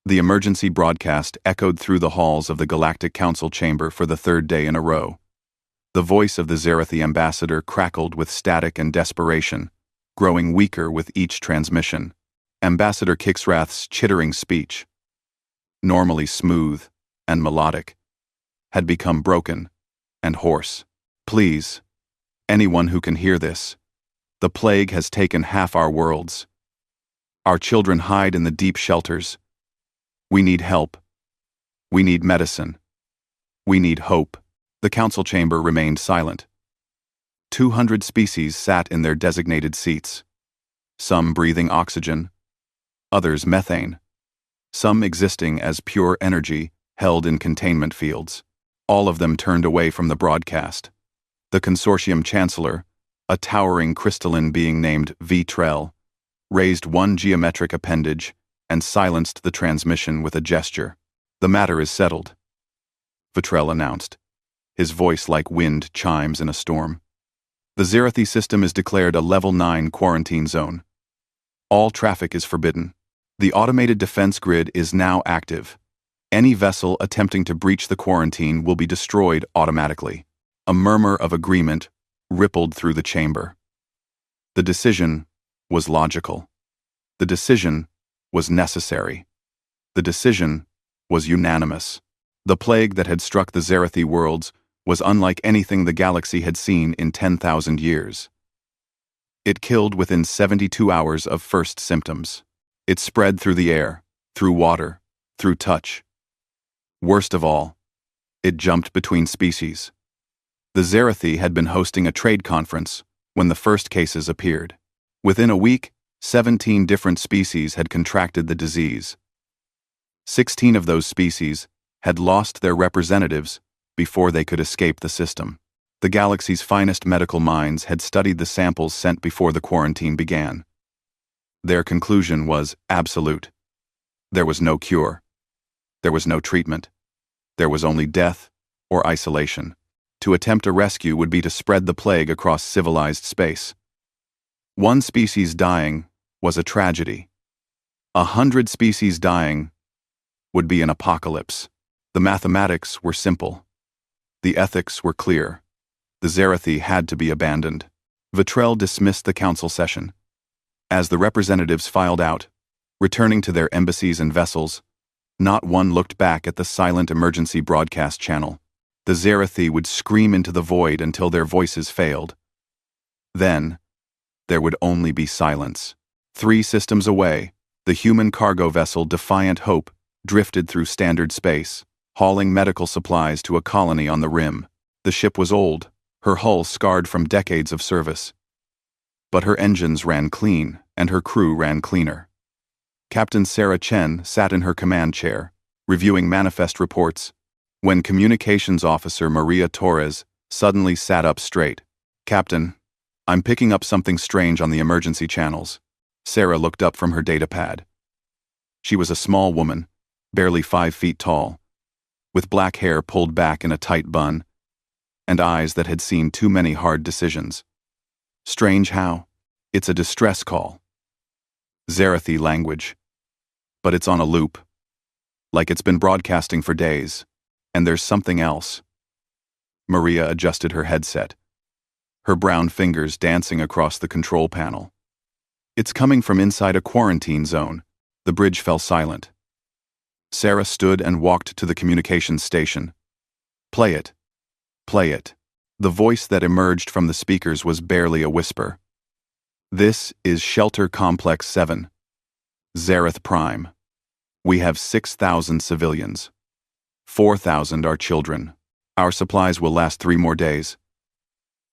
The emergency broadcast echoed through the halls of the Galactic Council chamber for the third day in a row. The voice of the Zerathi ambassador crackled with static and desperation, growing weaker with each transmission. Ambassador Kixrath's chittering speech, normally smooth and melodic, had become broken and hoarse. Please, anyone who can hear this, the plague has taken half our worlds. Our children hide in the deep shelters. We need help. We need medicine. We need hope. The council chamber remained silent. 200 species sat in their designated seats, some breathing oxygen, others methane, some existing as pure energy held in containment fields. All of them turned away from the broadcast. The consortium chancellor, a towering crystalline being named Vitrell, raised one geometric appendage and silenced the transmission with a gesture. The matter is settled, Vitrell announced, his voice like wind chimes in a storm. The Zerathi system is declared a Level 9 quarantine zone. All traffic is forbidden. The automated defense grid is now active. Any vessel attempting to breach the quarantine will be destroyed automatically. A murmur of agreement rippled through the chamber. The decision was logical. The decision was necessary. The decision was unanimous. The plague that had struck the Zerathi worlds was unlike anything the galaxy had seen in 10,000 years. It killed within 72 hours of first symptoms. It spread through the air, through water, through touch. Worst of all, it jumped between species. The Zerathi had been hosting a trade conference when the first cases appeared. Within a week, 17 different species had contracted the disease. 16 of those species had lost their representatives before they could escape the system. The galaxy's finest medical minds had studied the samples sent before the quarantine began. Their conclusion was absolute. There was no cure. There was no treatment. There was only death or isolation. To attempt a rescue would be to spread the plague across civilized space. One species dying was a tragedy. 100 species dying would be an apocalypse. The mathematics were simple. The ethics were clear. The Zerathi had to be abandoned. Vitrell dismissed the council session. As the representatives filed out, returning to their embassies and vessels, not one looked back at the silent emergency broadcast channel. The Zerathi would scream into the void until their voices failed. Then, there would only be silence. 3 systems away, the human cargo vessel Defiant Hope drifted through standard space, hauling medical supplies to a colony on the rim. The ship was old, her hull scarred from decades of service. But her engines ran clean, and her crew ran cleaner. Captain Sarah Chen sat in her command chair, reviewing manifest reports, when Communications Officer Maria Torres suddenly sat up straight. "Captain, I'm picking up something strange on the emergency channels." Sarah looked up from her datapad. She was a small woman, barely 5 feet tall, with black hair pulled back in a tight bun, and eyes that had seen too many hard decisions. "Strange how? It's a distress call. Zerathi language. But it's on a loop. Like it's been broadcasting for days. And there's something else." Maria adjusted her headset, her brown fingers dancing across the control panel. "It's coming from inside a quarantine zone." The bridge fell silent. Sarah stood and walked to the communications station. "Play it. Play it." The voice that emerged from the speakers was barely a whisper. "This is Shelter Complex 7. Zerath Prime. We have 6,000 civilians. 4,000 are children. Our supplies will last 3 more days.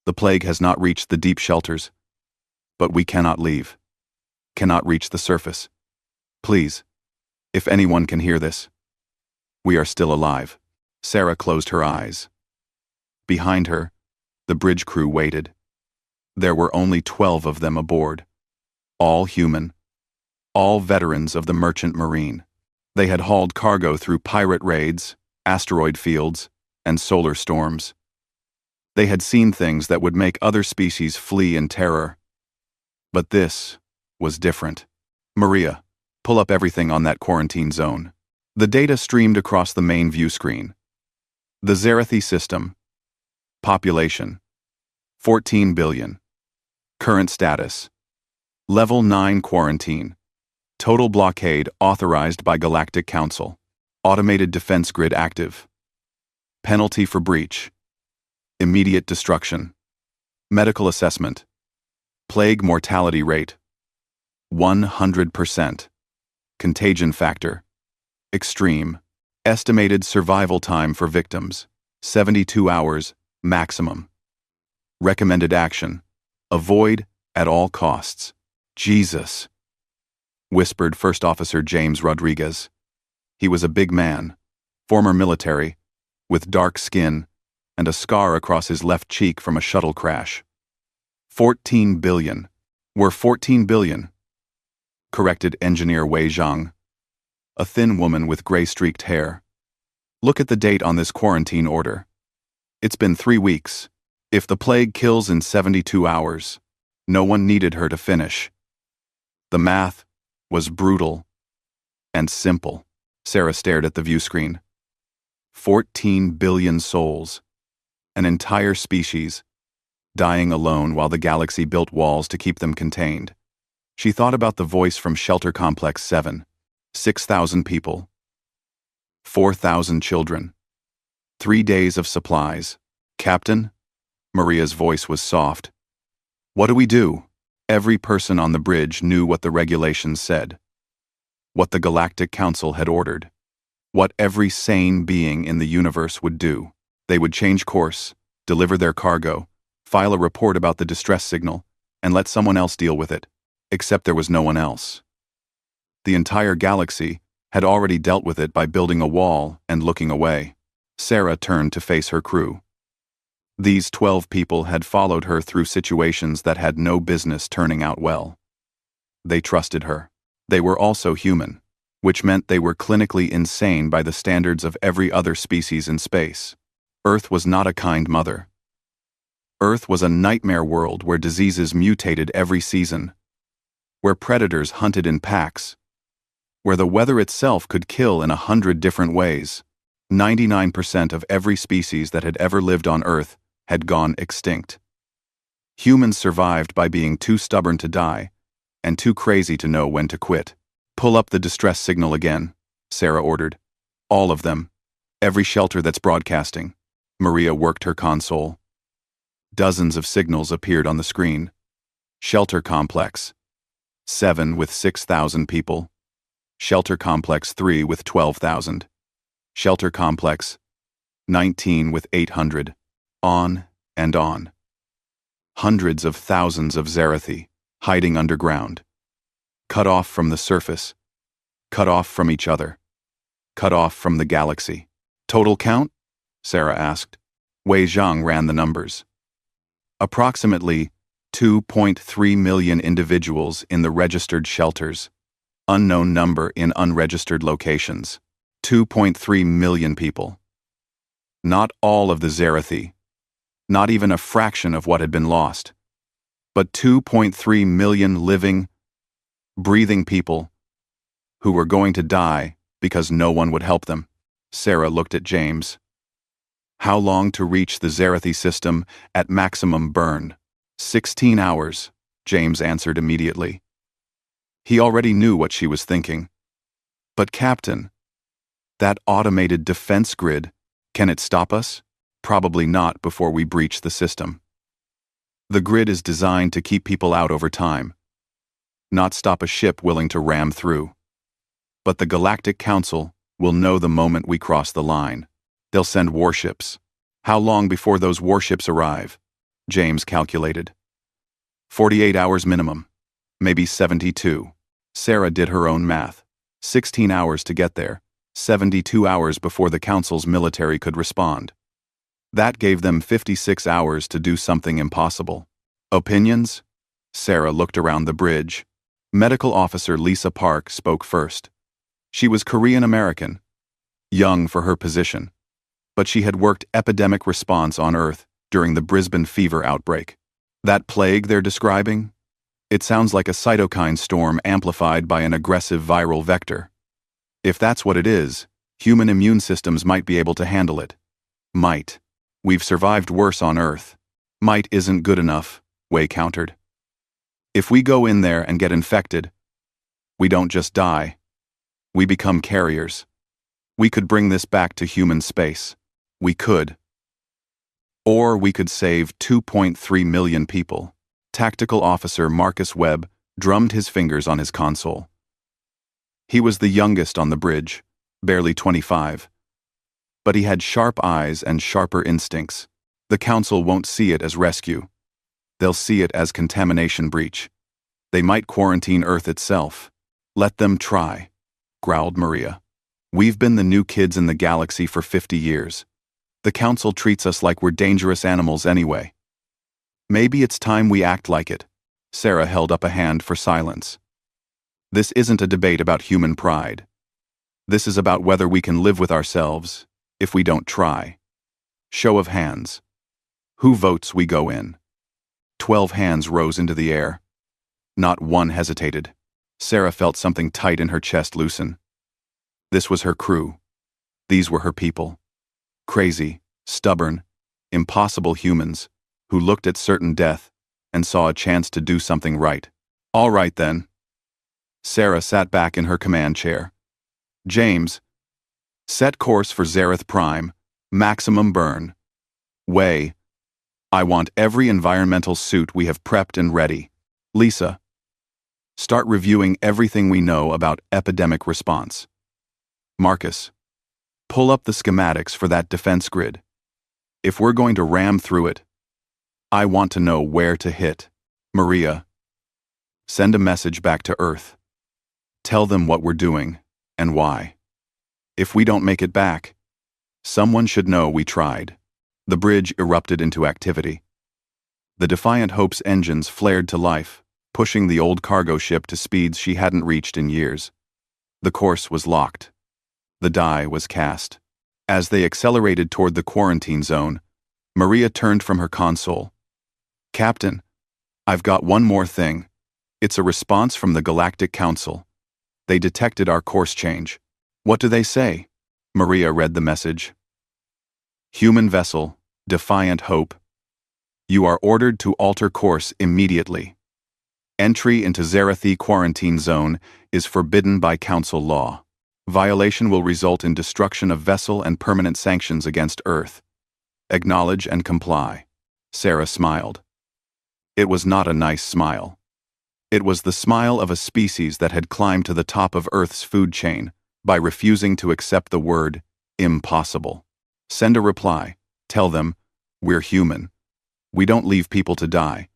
The plague has not reached the deep shelters, but we cannot leave. Cannot reach the surface. Please, if anyone can hear this, we are still alive." Sarah closed her eyes. Behind her, the bridge crew waited. There were only 12 of them aboard. All human. All veterans of the merchant marine. They had hauled cargo through pirate raids, asteroid fields, and solar storms. They had seen things that would make other species flee in terror. But this was different. "Maria, pull up everything on that quarantine zone." The data streamed across the main view screen. The Zerathi system. Population: 14 billion. Current status: Level 9 quarantine. Total blockade authorized by Galactic Council. Automated defense grid active. Penalty for breach: immediate destruction. Medical assessment: plague mortality rate 100%. Contagion factor: extreme. Estimated survival time for victims: 72 hours maximum. Recommended action: avoid at all costs. Jesus, whispered First Officer James Rodriguez. He was a big man, former military, with dark skin and a scar across his left cheek from a shuttle crash. 14 billion. We're 14 billion, corrected Engineer Wei Zhang, a thin woman with gray-streaked hair. Look at the date on this quarantine order. It's been 3 weeks. If the plague kills in 72 hours, no one needed her to finish. The math was brutal and simple. Sarah stared at the view screen. 14 billion souls, an entire species, dying alone while the galaxy built walls to keep them contained. She thought about the voice from Shelter Complex 7. 6,000 people. 4,000 children. 3 days of supplies. Captain? Maria's voice was soft. What do we do? Every person on the bridge knew what the regulations said. What the Galactic Council had ordered. What every sane being in the universe would do. They would change course, deliver their cargo, file a report about the distress signal, and let someone else deal with it. Except there was no one else. The entire galaxy had already dealt with it by building a wall and looking away. Sarah turned to face her crew. These 12 people had followed her through situations that had no business turning out well. They trusted her. They were also human, which meant they were clinically insane by the standards of every other species in space. Earth was not a kind mother. Earth was a nightmare world where diseases mutated every season, where predators hunted in packs, where the weather itself could kill in 100 different ways. 99% of every species that had ever lived on Earth had gone extinct. Humans survived by being too stubborn to die and too crazy to know when to quit. Pull up the distress signal again, Sarah ordered. All of them. Every shelter that's broadcasting. Maria worked her console. Dozens of signals appeared on the screen. Shelter Complex 7 with 6,000 people. Shelter Complex 3 with 12,000. Shelter Complex 19 with 800. On and on. Hundreds of thousands of Zerathi, hiding underground. Cut off from the surface. Cut off from each other. Cut off from the galaxy. Total count? Sarah asked. Wei Zhang ran the numbers. Approximately 2.3 million individuals in the registered shelters. Unknown number in unregistered locations. 2.3 million people. Not all of the Zerathi. Not even a fraction of what had been lost. But 2.3 million living, breathing people who were going to die because no one would help them. Sarah looked at James. How long to reach the Zerathi system at maximum burn? 16 hours, James answered immediately. He already knew what she was thinking. But Captain, that automated defense grid, can it stop us? Probably not before we breach the system. The grid is designed to keep people out over time, not stop a ship willing to ram through. But the Galactic Council will know the moment we cross the line. They'll send warships. How long before those warships arrive? James calculated. 48 hours minimum, maybe 72. Sarah did her own math. 16 hours to get there, 72 hours before the Council's military could respond. That gave them 56 hours to do something impossible. Opinions? Sarah looked around the bridge. Medical Officer Lisa Park spoke first. She was Korean American, young for her position, but she had worked epidemic response on Earth during the Brisbane fever outbreak. That plague they're describing? It sounds like a cytokine storm amplified by an aggressive viral vector. If that's what it is, human immune systems might be able to handle it. Might. We've survived worse on Earth. Might isn't good enough, Wei countered. If we go in there and get infected, we don't just die. We become carriers. We could bring this back to human space. We could. Or we could save 2.3 million people. Tactical Officer Marcus Webb drummed his fingers on his console. He was the youngest on the bridge, barely 25. But he had sharp eyes and sharper instincts. The Council won't see it as rescue. They'll see it as contamination breach. They might quarantine Earth itself. Let them try, growled Maria. We've been the new kids in the galaxy for 50 years. The Council treats us like we're dangerous animals anyway. Maybe it's time we act like it. Sarah held up a hand for silence. This isn't a debate about human pride. This is about whether we can live with ourselves if we don't try. Show of hands. Who votes we go in? 12 hands rose into the air. Not one hesitated. Sarah felt something tight in her chest loosen. This was her crew. These were her people. Crazy, stubborn, impossible humans who looked at certain death and saw a chance to do something right. All right then. Sarah sat back in her command chair. James, set course for Zareth Prime, maximum burn. Wei, I want every environmental suit we have prepped and ready. Lisa, start reviewing everything we know about epidemic response. Marcus, pull up the schematics for that defense grid. If we're going to ram through it, I want to know where to hit. Maria, send a message back to Earth. Tell them what we're doing and why. If we don't make it back, someone should know we tried. The bridge erupted into activity. The Defiant Hope's engines flared to life, pushing the old cargo ship to speeds she hadn't reached in years. The course was locked. The die was cast. As they accelerated toward the quarantine zone, Maria turned from her console. Captain, I've got one more thing. It's a response from the Galactic Council. They detected our course change. What do they say? Maria read the message. Human vessel, Defiant Hope. You are ordered to alter course immediately. Entry into Zarathi quarantine zone is forbidden by Council law. Violation will result in destruction of vessel and permanent sanctions against Earth. Acknowledge and comply. Sarah smiled. It was not a nice smile. It was the smile of a species that had climbed to the top of Earth's food chain by refusing to accept the word impossible. Send a reply. Tell them, we're human. We don't leave people to die.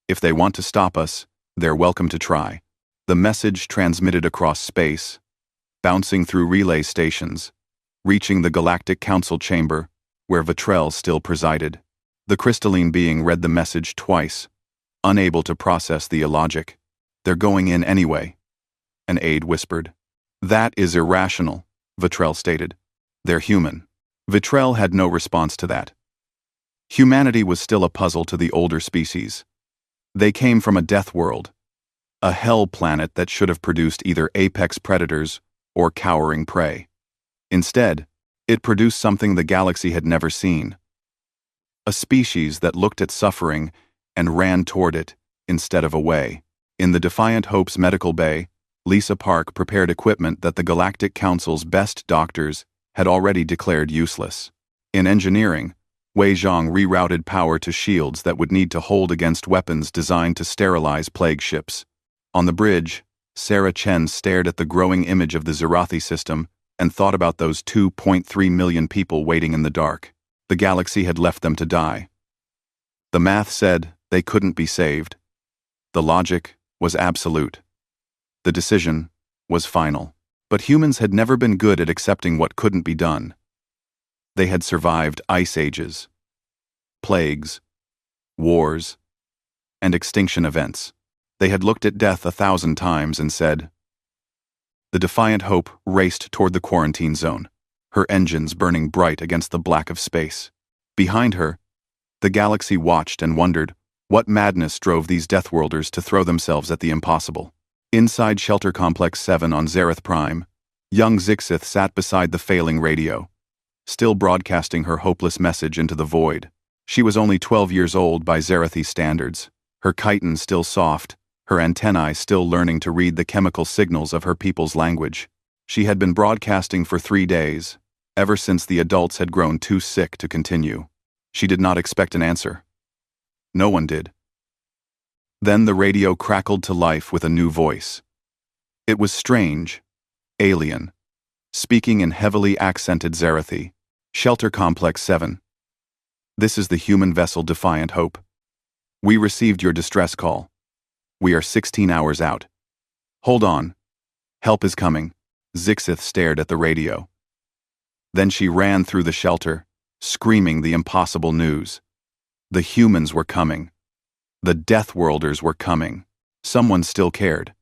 If they want to stop us, they're welcome to try. The message transmitted across space, bouncing through relay stations, reaching the Galactic Council chamber, where Vitrell still presided. The crystalline being read the message twice, unable to process the illogic. They're going in anyway, an aide whispered. That is irrational, Vitrell stated. They're human. Vitrell had no response to that. Humanity was still a puzzle to the older species. They came from a death world, a hell planet that should have produced either apex predators or cowering prey. Instead, it produced something the galaxy had never seen. A species that looked at suffering and ran toward it instead of away. In the Defiant Hope's medical bay, Lisa Park prepared equipment that the Galactic Council's best doctors had already declared useless. In engineering, Wei Zhang rerouted power to shields that would need to hold against weapons designed to sterilize plague ships. On the bridge, Sarah Chen stared at the growing image of the Zarathi system and thought about those 2.3 million people waiting in the dark. The galaxy had left them to die. The math said they couldn't be saved. The logic was absolute. The decision was final. But humans had never been good at accepting what couldn't be done. They had survived ice ages, plagues, wars, and extinction events. They had looked at death 1,000 times and said. The Defiant Hope raced toward the quarantine zone, her engines burning bright against the black of space. Behind her, the galaxy watched and wondered what madness drove these Deathworlders to throw themselves at the impossible. Inside Shelter Complex 7 on Zareth Prime, Young Zixith sat beside the failing radio, still broadcasting her hopeless message into the void. She was only 12 years old by Zerathi standards, her chitin still soft, her antennae still learning to read the chemical signals of her people's language. She had been broadcasting for 3 days, ever since the adults had grown too sick to continue. She did not expect an answer. No one did. Then the radio crackled to life with a new voice. It was strange, alien, speaking in heavily accented Zerathi. Shelter Complex 7. This is the human vessel Defiant Hope. We received your distress call. We are 16 hours out. Hold on. Help is coming. Zixith stared at the radio. Then she ran through the shelter, screaming the impossible news. The humans were coming. The Deathworlders were coming. Someone still cared.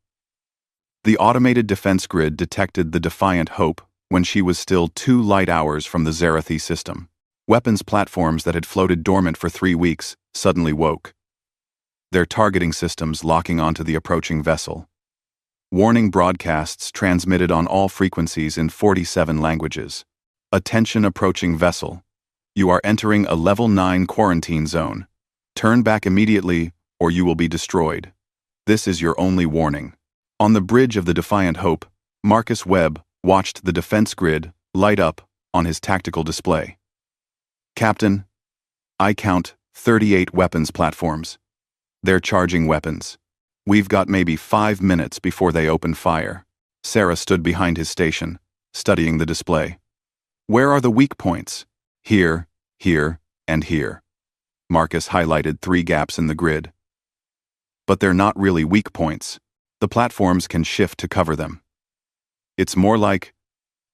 The automated defense grid detected the Defiant Hope when she was still 2 light hours from the Zerathi system. Weapons platforms that had floated dormant for 3 weeks suddenly woke, their targeting systems locking onto the approaching vessel. Warning broadcasts transmitted on all frequencies in 47 languages. Attention approaching vessel. You are entering a level 9 quarantine zone. Turn back immediately or you will be destroyed. This is your only warning. On the bridge of the Defiant Hope, Marcus Webb watched the defense grid light up on his tactical display. Captain, I count 38 weapons platforms. They're charging weapons. We've got maybe 5 minutes before they open fire. Sarah stood behind his station, studying the display. Where are the weak points? Here, here, and here. Marcus highlighted 3 gaps in the grid. But they're not really weak points. The platforms can shift to cover them. It's more like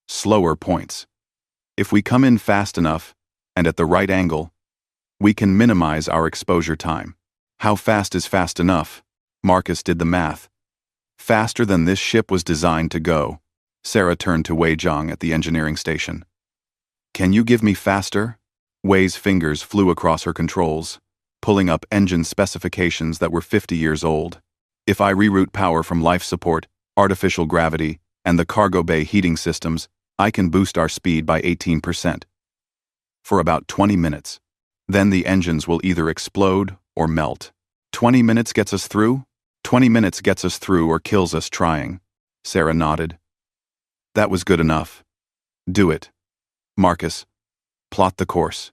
slower points. If we come in fast enough, and at the right angle, we can minimize our exposure time. How fast is fast enough? Marcus did the math. Faster than this ship was designed to go. Sarah turned to Wei Zhang at the engineering station. Can you give me faster? Wei's fingers flew across her controls, pulling up engine specifications that were 50 years old. If I reroute power from life support, artificial gravity, and the cargo bay heating systems, I can boost our speed by 18%. For about 20 minutes. Then the engines will either explode or melt. 20 minutes gets us through? 20 minutes gets us through or kills us trying. Sarah nodded. That was good enough. Do it. Marcus, plot the course.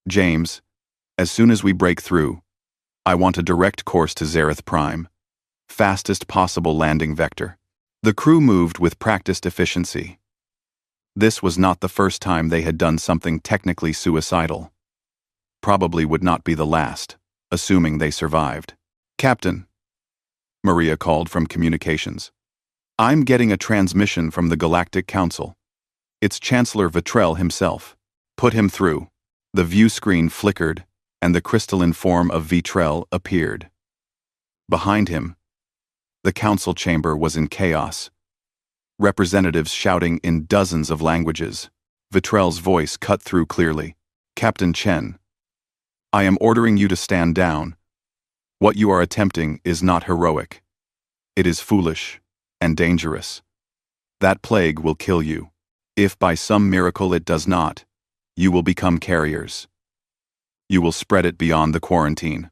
James, as soon as we break through, I want a direct course to Zereth Prime. Fastest possible landing vector. The crew moved with practiced efficiency. This was not the first time they had done something technically suicidal. Probably would not be the last, assuming they survived. Captain, Maria called from communications. I'm getting a transmission from the Galactic Council. It's Chancellor Vitrell himself. Put him through. The view screen flickered, and the crystalline form of Vitrell appeared. Behind him, the council chamber was in chaos. Representatives shouting in dozens of languages. Vitrell's voice cut through clearly. Captain Chen, I am ordering you to stand down. What you are attempting is not heroic. It is foolish and dangerous. That plague will kill you. If by some miracle it does not, you will become carriers. You will spread it beyond the quarantine.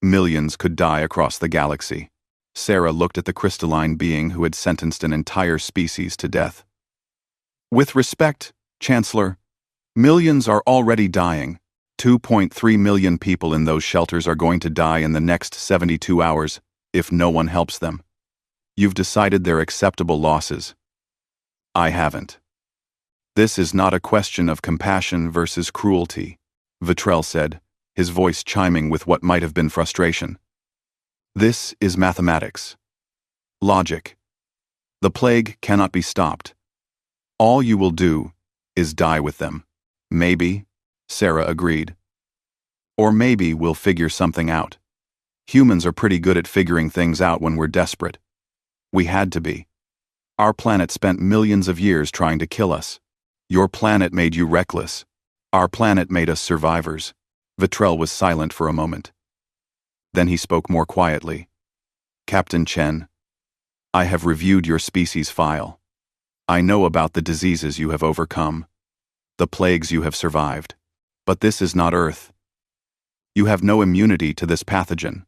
Millions could die across the galaxy. Sarah looked at the crystalline being who had sentenced an entire species to death. With respect, Chancellor, millions are already dying. 2.3 million people in those shelters are going to die in the next 72 hours if no one helps them. You've decided they're acceptable losses. I haven't. This is not a question of compassion versus cruelty, Vitrell said, his voice chiming with what might have been frustration. This is mathematics. Logic. The plague cannot be stopped. All you will do is die with them. Maybe, Sarah agreed. Or maybe we'll figure something out. Humans are pretty good at figuring things out when we're desperate. We had to be. Our planet spent millions of years trying to kill us. Your planet made you reckless. Our planet made us survivors. Vitrell was silent for a moment. Then he spoke more quietly. Captain Chen, I have reviewed your species file. I know about the diseases you have overcome, the plagues you have survived. But this is not Earth. You have no immunity to this pathogen.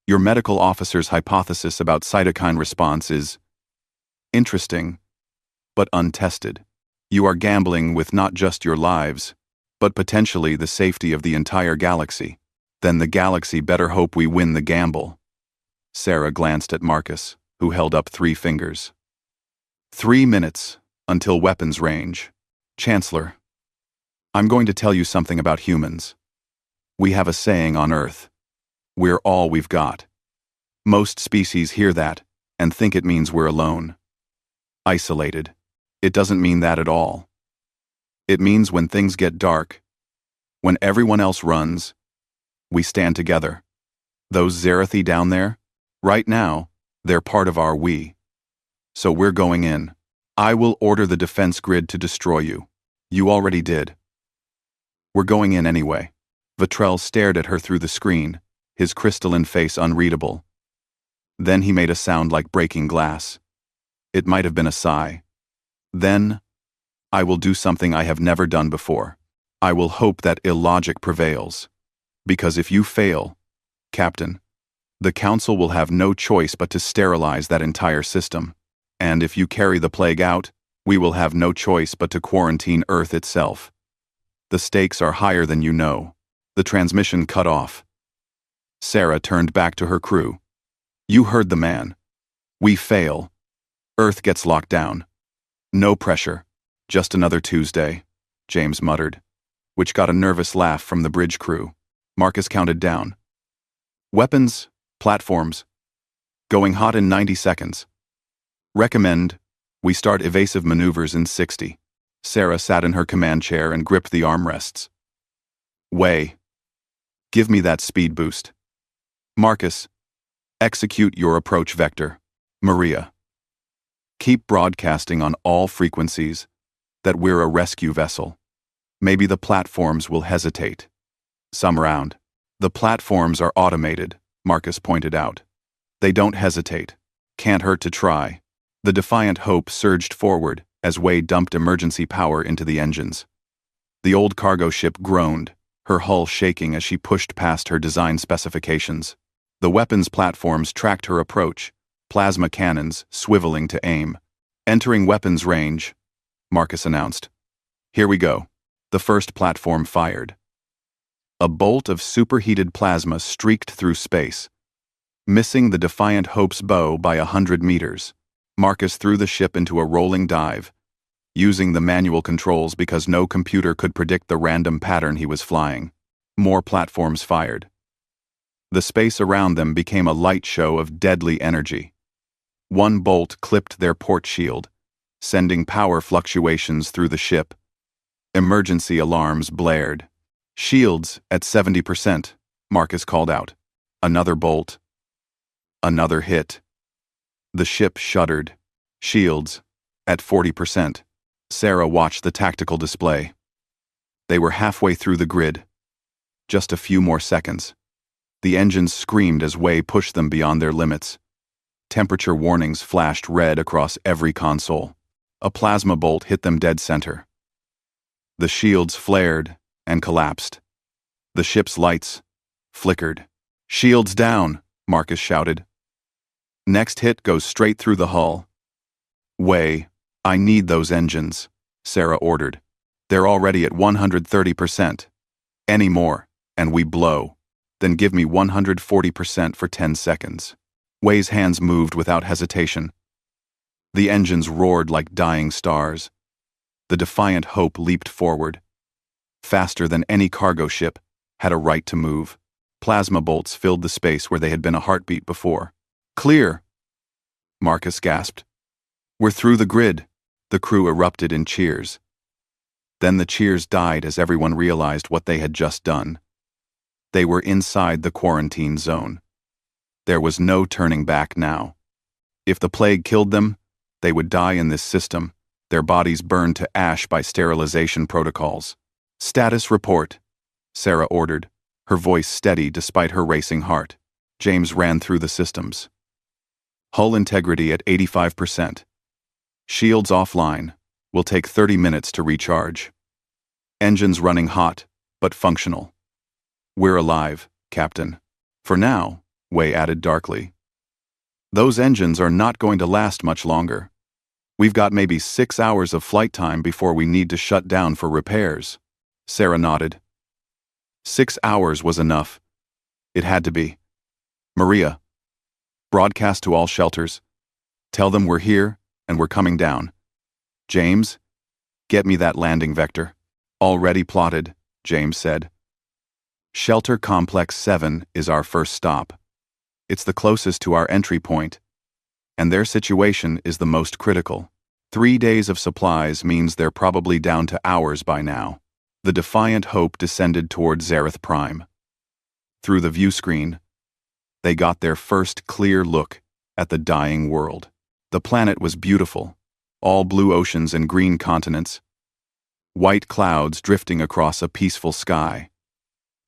Your medical officer's hypothesis about cytokine response is interesting, but untested. You are gambling with not just your lives, but potentially the safety of the entire galaxy. Then the galaxy better hope we win the gamble. Sarah glanced at Marcus, who held up 3 fingers. 3 minutes, until weapons range. Chancellor, I'm going to tell you something about humans. We have a saying on Earth. We're all we've got. Most species hear that and think it means we're alone. Isolated. It doesn't mean that at all. It means when things get dark, when everyone else runs, we stand together. Those Zerathi down there, right now, they're part of our we. So we're going in. I will order the defense grid to destroy you. You already did. We're going in anyway. Vitrell stared at her through the screen, his crystalline face unreadable. Then he made a sound like breaking glass. It might have been a sigh. Then, I will do something I have never done before. I will hope that illogic prevails. Because if you fail, Captain, the Council will have no choice but to sterilize that entire system. And if you carry the plague out, we will have no choice but to quarantine Earth itself. The stakes are higher than you know. The transmission cut off. Sarah turned back to her crew. You heard the man. We fail. Earth gets locked down. No pressure. Just another Tuesday, James muttered, which got a nervous laugh from the bridge crew. Marcus counted down. Weapons, platforms. Going hot in 90 seconds. Recommend we start evasive maneuvers in 60. Sarah sat in her command chair and gripped the armrests. Way. Give me that speed boost. Marcus. Execute your approach vector. Maria. Keep broadcasting on all frequencies that we're a rescue vessel. Maybe the platforms will hesitate. Some round. The platforms are automated, Marcus pointed out. They don't hesitate. Can't hurt to try. The Defiant Hope surged forward as Way dumped emergency power into the engines. The old cargo ship groaned, her hull shaking as she pushed past her design specifications. The weapons platforms tracked her approach, plasma cannons swiveling to aim. Entering weapons range, Marcus announced. Here we go. The first platform fired. A bolt of superheated plasma streaked through space, missing the Defiant Hope's bow by 100 meters. Marcus threw the ship into a rolling dive, using the manual controls because no computer could predict the random pattern he was flying. More platforms fired. The space around them became a light show of deadly energy. One bolt clipped their port shield, sending power fluctuations through the ship. Emergency alarms blared. Shields at 70%, Marcus called out. Another bolt. Another hit. The ship shuddered. Shields at 40%. Sarah watched the tactical display. They were halfway through the grid. Just a few more seconds. The engines screamed as Way pushed them beyond their limits. Temperature warnings flashed red across every console. A plasma bolt hit them dead center. The shields flared and collapsed. The ship's lights flickered. Shields down, Marcus shouted. Next hit goes straight through the hull. Way, I need those engines, Sarah ordered. They're already at 130%. Any more, and we blow. Then give me 140% for 10 seconds. Way's hands moved without hesitation. The engines roared like dying stars. The Defiant Hope leaped forward. Faster than any cargo ship, had a right to move. Plasma bolts filled the space where they had been a heartbeat before. Clear! Marcus gasped. We're through the grid. The crew erupted in cheers. Then the cheers died as everyone realized what they had just done. They were inside the quarantine zone. There was no turning back now. If the plague killed them, they would die in this system, their bodies burned to ash by sterilization protocols. Status report, Sarah ordered, her voice steady despite her racing heart. James ran through the systems. Hull integrity at 85%. Shields offline. Will take 30 minutes to recharge. Engines running hot, but functional. We're alive, Captain. For now, Wei added darkly. Those engines are not going to last much longer. We've got maybe 6 hours of flight time before we need to shut down for repairs. Sarah nodded. 6 hours was enough. It had to be. Maria, broadcast to all shelters. Tell them we're here and we're coming down. James, get me that landing vector. Already plotted, James said. Shelter Complex 7 is our first stop. It's the closest to our entry point, and their situation is the most critical. 3 days of supplies means they're probably down to hours by now. The Defiant Hope descended toward Zareth Prime. Through the view screen, they got their first clear look at the dying world. The planet was beautiful, all blue oceans and green continents, white clouds drifting across a peaceful sky.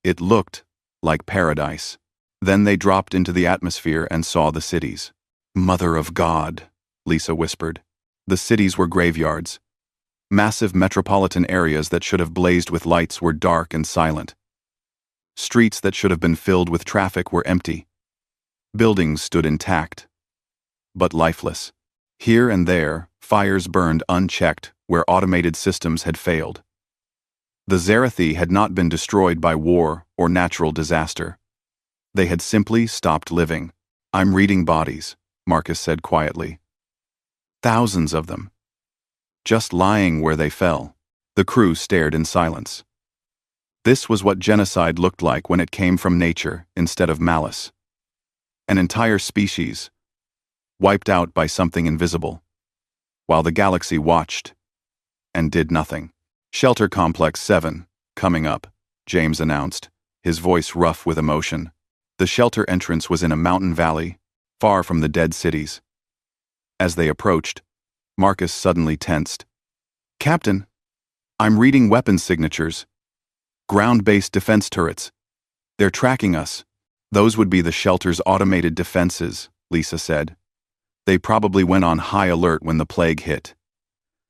It looked like paradise. Then they dropped into the atmosphere and saw the cities. Mother of God, Lisa whispered. The cities were graveyards. Massive metropolitan areas that should have blazed with lights were dark and silent. Streets that should have been filled with traffic were empty. Buildings stood intact, but lifeless. Here and there, fires burned unchecked where automated systems had failed. The Zarathi had not been destroyed by war or natural disaster. They had simply stopped living. I'm reading bodies, Marcus said quietly. Thousands of them. Just lying where they fell. The crew stared in silence. This was what genocide looked like when it came from nature instead of malice. An entire species, wiped out by something invisible, while the galaxy watched and did nothing. Shelter Complex 7, coming up, James announced, his voice rough with emotion. The shelter entrance was in a mountain valley, far from the dead cities. As they approached, Marcus suddenly tensed. Captain, I'm reading weapons signatures. Ground-based defense turrets. They're tracking us. Those would be the shelter's automated defenses, Lisa said. They probably went on high alert when the plague hit.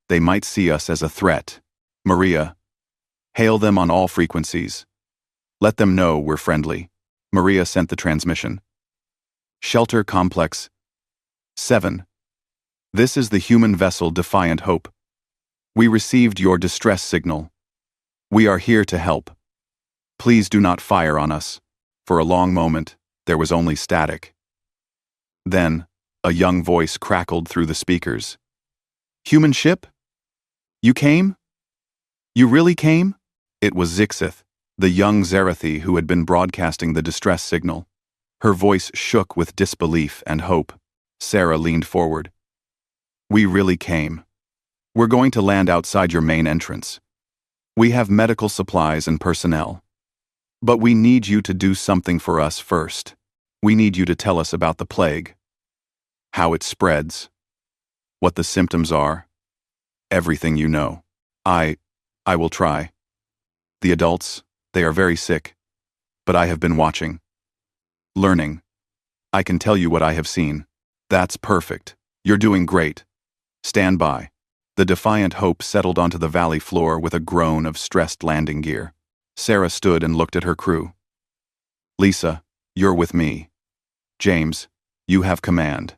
They might see us as a threat. Maria, hail them on all frequencies. Let them know we're friendly. Maria sent the transmission. Shelter Complex 7. This is the human vessel Defiant Hope. We received your distress signal. We are here to help. Please do not fire on us. For a long moment, there was only static. Then, a young voice crackled through the speakers. Human ship? You came? You really came? It was Zixith, the young Zarathi who had been broadcasting the distress signal. Her voice shook with disbelief and hope. Sarah leaned forward. We really came. We're going to land outside your main entrance. We have medical supplies and personnel. But we need you to do something for us first. We need you to tell us about the plague. How it spreads. What the symptoms are. Everything you know. I will try. The adults, they are very sick. But I have been watching. Learning. I can tell you what I have seen. That's perfect. You're doing great. Stand by. The Defiant Hope settled onto the valley floor with a groan of stressed landing gear. Sarah stood and looked at her crew. Lisa, you're with me. James, you have command.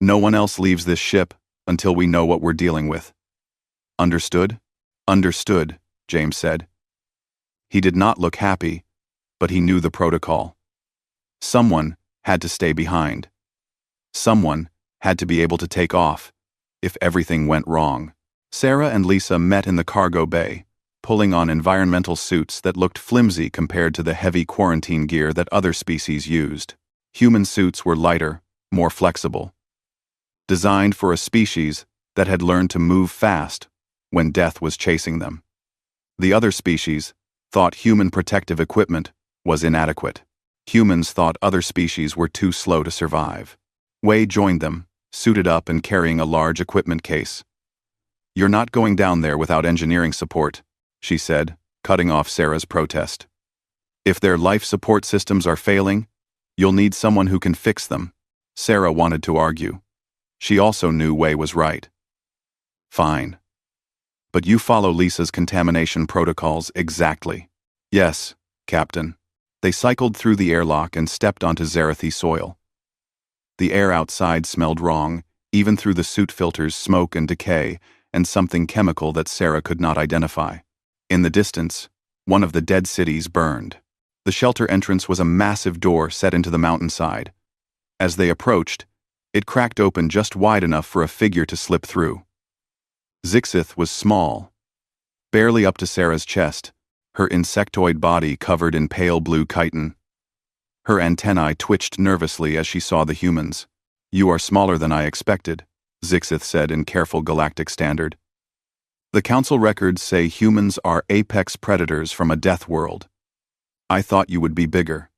No one else leaves this ship until we know what we're dealing with. Understood? Understood, James said. He did not look happy, but he knew the protocol. Someone had to stay behind. Someone had to be able to take off if everything went wrong. Sarah and Lisa met in the cargo bay, pulling on environmental suits that looked flimsy compared to the heavy quarantine gear that other species used. Human suits were lighter, more flexible. Designed for a species that had learned to move fast when death was chasing them. The other species thought human protective equipment was inadequate. Humans thought other species were too slow to survive. Wei joined them, suited up and carrying a large equipment case. You're not going down there without engineering support, she said, cutting off Sarah's protest. If their life support systems are failing, you'll need someone who can fix them. Sarah wanted to argue. She also knew Wei was right. Fine. But you follow Lisa's contamination protocols exactly. Yes, Captain. They cycled through the airlock and stepped onto Zarathi soil. The air outside smelled wrong, even through the suit filters, smoke and decay, and something chemical that Sarah could not identify. In the distance, one of the dead cities burned. The shelter entrance was a massive door set into the mountainside. As they approached, it cracked open just wide enough for a figure to slip through. Zixith was small, barely up to Sarah's chest, her insectoid body covered in pale blue chitin. Her antennae twitched nervously as she saw the humans. "You are smaller than I expected," Zixith said in careful galactic standard. "The council records say humans are apex predators from a death world. I thought you would be bigger."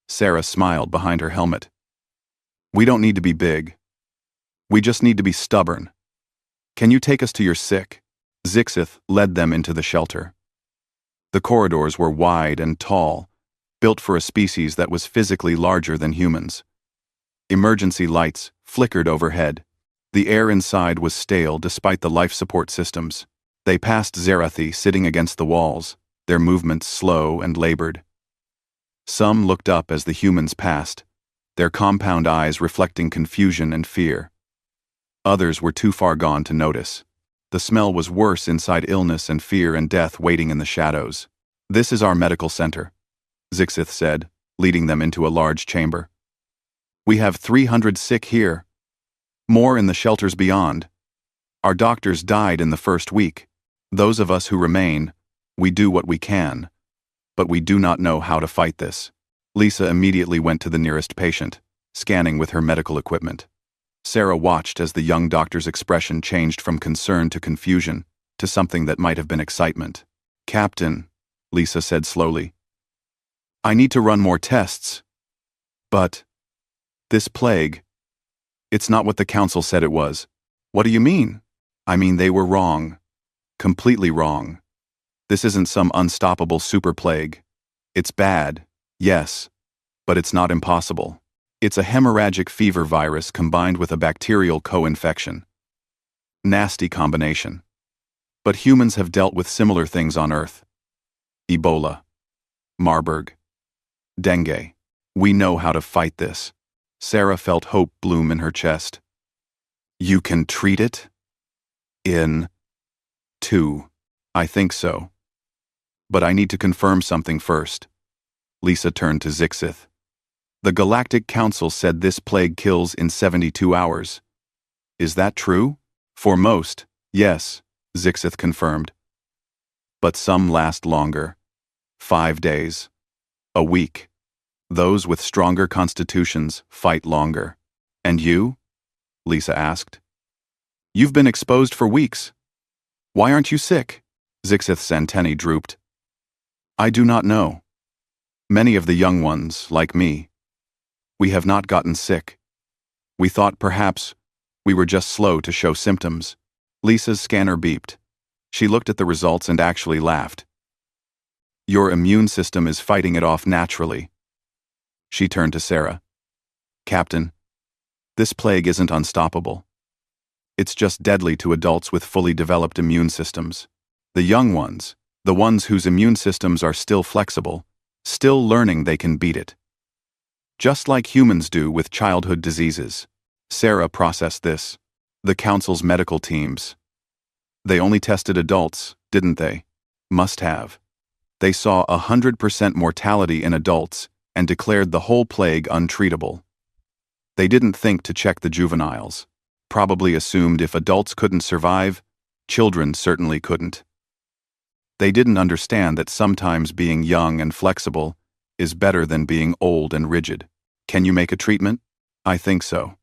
Sarah smiled behind her helmet. "We don't need to be big. We just need to be stubborn. Can you take us to your sick?" Zixith led them into the shelter. The corridors were wide and tall, built for a species that was physically larger than humans. Emergency lights flickered overhead. The air inside was stale despite the life support systems. They passed Zarathi sitting against the walls, their movements slow and labored. Some looked up as the humans passed, their compound eyes reflecting confusion and fear. Others were too far gone to notice. The smell was worse inside, illness and fear and death waiting in the shadows. "This is our medical center," Zixith said, leading them into a large chamber. "We have 300 sick here. More in the shelters beyond. Our doctors died in the first week. Those of us who remain, we do what we can. But we do not know how to fight this." Lisa immediately went to the nearest patient, scanning with her medical equipment. Sarah watched as the young doctor's expression changed from concern to confusion, to something that might have been excitement. "Captain," Lisa said slowly, "I need to run more tests. But this plague, it's not what the council said it was." "What do you mean?" "I mean they were wrong. Completely wrong. This isn't some unstoppable super plague. It's bad, yes, but it's not impossible. It's a hemorrhagic fever virus combined with a bacterial co-infection. Nasty combination. But humans have dealt with similar things on Earth. Ebola, Marburg, dengue. We know how to fight this." Sarah felt hope bloom in her chest. "You can treat it?" "In 2. I think so. But I need to confirm something first." Lisa turned to Zixith. "The Galactic Council said this plague kills in 72 hours. Is that true?" "For most, yes," Zixith confirmed. "But some last longer. 5 days. A week. Those with stronger constitutions fight longer." "And you?" Lisa asked. "You've been exposed for weeks. Why aren't you sick?" Zixith's antennae drooped. "I do not know. Many of the young ones, like me, we have not gotten sick. We thought perhaps we were just slow to show symptoms." Lisa's scanner beeped. She looked at the results and actually laughed. "Your immune system is fighting it off naturally." She turned to Sarah. "Captain, this plague isn't unstoppable. It's just deadly to adults with fully developed immune systems. The young ones, the ones whose immune systems are still flexible, still learning they can beat it. Just like humans do with childhood diseases." Sarah processed this. The council's medical teams. They only tested adults, didn't they? Must have. They saw 100% mortality in adults and declared the whole plague untreatable. They didn't think to check the juveniles. Probably assumed if adults couldn't survive, children certainly couldn't. They didn't understand that sometimes being young and flexible is better than being old and rigid. "Can you make a treatment?" "I think so.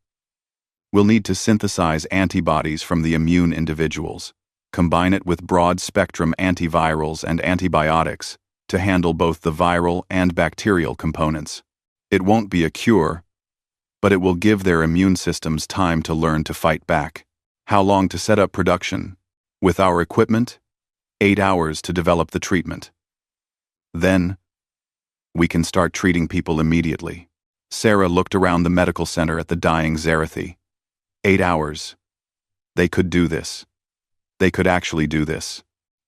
We'll need to synthesize antibodies from the immune individuals, combine it with broad-spectrum antivirals and antibiotics to handle both the viral and bacterial components. It won't be a cure, but it will give their immune systems time to learn to fight back." "How long to set up production?" "With our equipment, 8 hours to develop the treatment. Then, we can start treating people immediately." Sarah looked around the medical center at the dying Zarathi. 8 hours. They could do this. They could actually do this.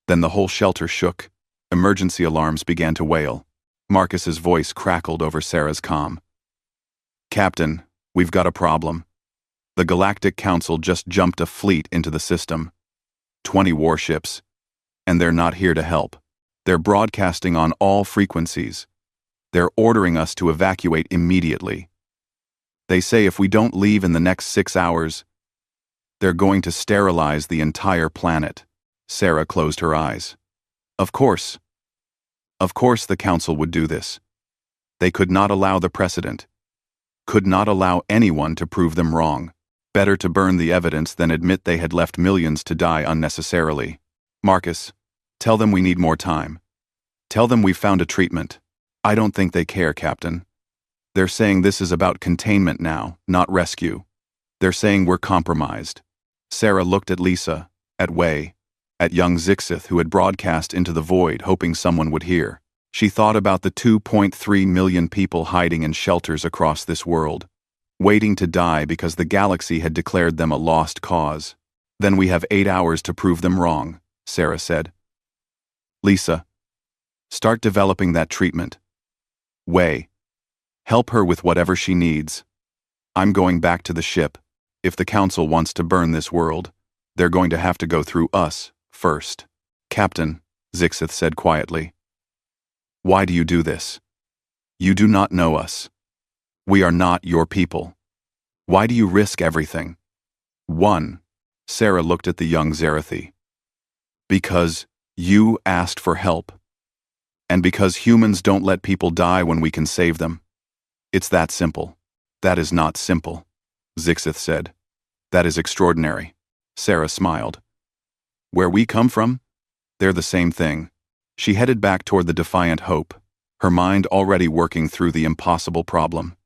Then the whole shelter shook. Emergency alarms began to wail. Marcus's voice crackled over Sarah's comm. "Captain, we've got a problem. The Galactic Council just jumped a fleet into the system. 20 warships. And they're not here to help. They're broadcasting on all frequencies. They're ordering us to evacuate immediately. They say if we don't leave in the next 6 hours, they're going to sterilize the entire planet." Sarah closed her eyes. Of course the Council would do this. They could not allow the precedent. Could not allow anyone to prove them wrong. Better to burn the evidence than admit they had left millions to die unnecessarily. "Marcus, tell them we need more time. Tell them we've found a treatment." "I don't think they care, Captain. They're saying this is about containment now, not rescue. They're saying we're compromised." Sarah looked at Lisa, at Wei, at young Zixith, who had broadcast into the void hoping someone would hear. She thought about the 2.3 million people hiding in shelters across this world, waiting to die because the galaxy had declared them a lost cause. "Then we have 8 hours to prove them wrong," Sarah said. "Lisa, start developing that treatment. Wei, help her with whatever she needs. I'm going back to the ship. If the Council wants to burn this world, they're going to have to go through us first." "Captain," Zixith said quietly, "why do you do this? You do not know us. We are not your people. Why do you risk everything?" "1." Sarah looked at the young Zerathi. "Because you asked for help. And because humans don't let people die when we can save them. It's that simple." "That is not simple," Zixith said. "That is extraordinary." Sarah smiled. "Where we come from, they're the same thing." She headed back toward the Defiant Hope, her mind already working through the impossible problem.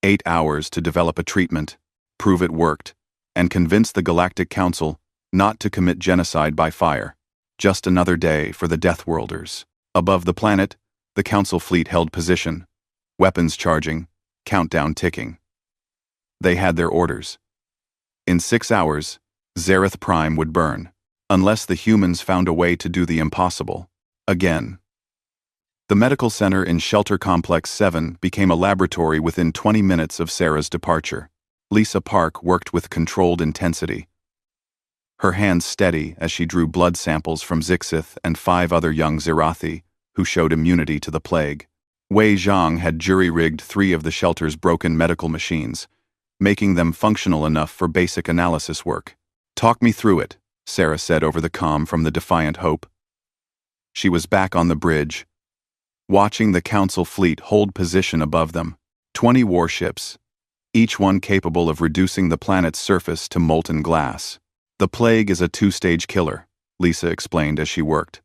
8 hours to develop a treatment, prove it worked, and convince the Galactic Council not to commit genocide by fire. Just another day for the Deathworlders. Above the planet, the Council fleet held position, weapons charging, countdown ticking. They had their orders. In 6 hours, Zereth Prime would burn, unless the humans found a way to do the impossible. Again. The medical center in Shelter Complex 7 became a laboratory within 20 minutes of Sarah's departure. Lisa Park worked with controlled intensity, her hands steady as she drew blood samples from Zixith and 5 other young Zerathi who showed immunity to the plague. Wei Zhang had jury-rigged 3 of the shelter's broken medical machines, making them functional enough for basic analysis work. "Talk me through it," Sarah said over the comm from the Defiant Hope. She was back on the bridge, watching the Council fleet hold position above them. 20 warships, each one capable of reducing the planet's surface to molten glass. "The plague is a 2-stage killer," Lisa explained as she worked.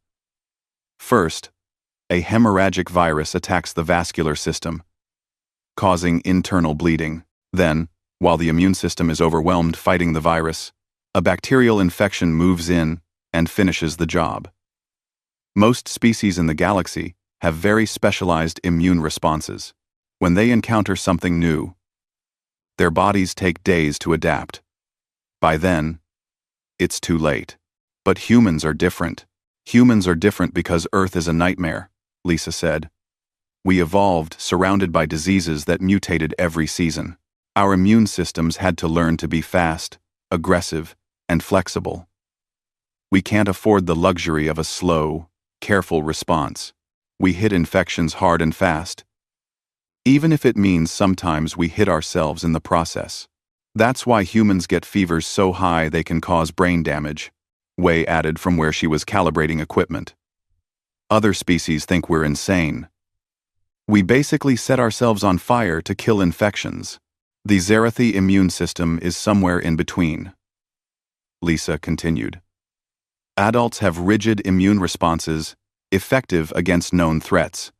"First, a hemorrhagic virus attacks the vascular system, causing internal bleeding. Then, while the immune system is overwhelmed fighting the virus, a bacterial infection moves in and finishes the job. Most species in the galaxy have very specialized immune responses. When they encounter something new, their bodies take days to adapt. By then, it's too late. But humans are different. Humans are different because Earth is a nightmare," Lisa said. "We evolved surrounded by diseases that mutated every season. Our immune systems had to learn to be fast, aggressive, and flexible. We can't afford the luxury of a slow, careful response. We hit infections hard and fast, even if it means sometimes we hit ourselves in the process. That's why humans get fevers so high they can cause brain damage," Wei added from where she was calibrating equipment. "Other species think we're insane. We basically set ourselves on fire to kill infections. The Zerathi immune system is somewhere in between," Lisa continued. "Adults have rigid immune responses, effective against known threats,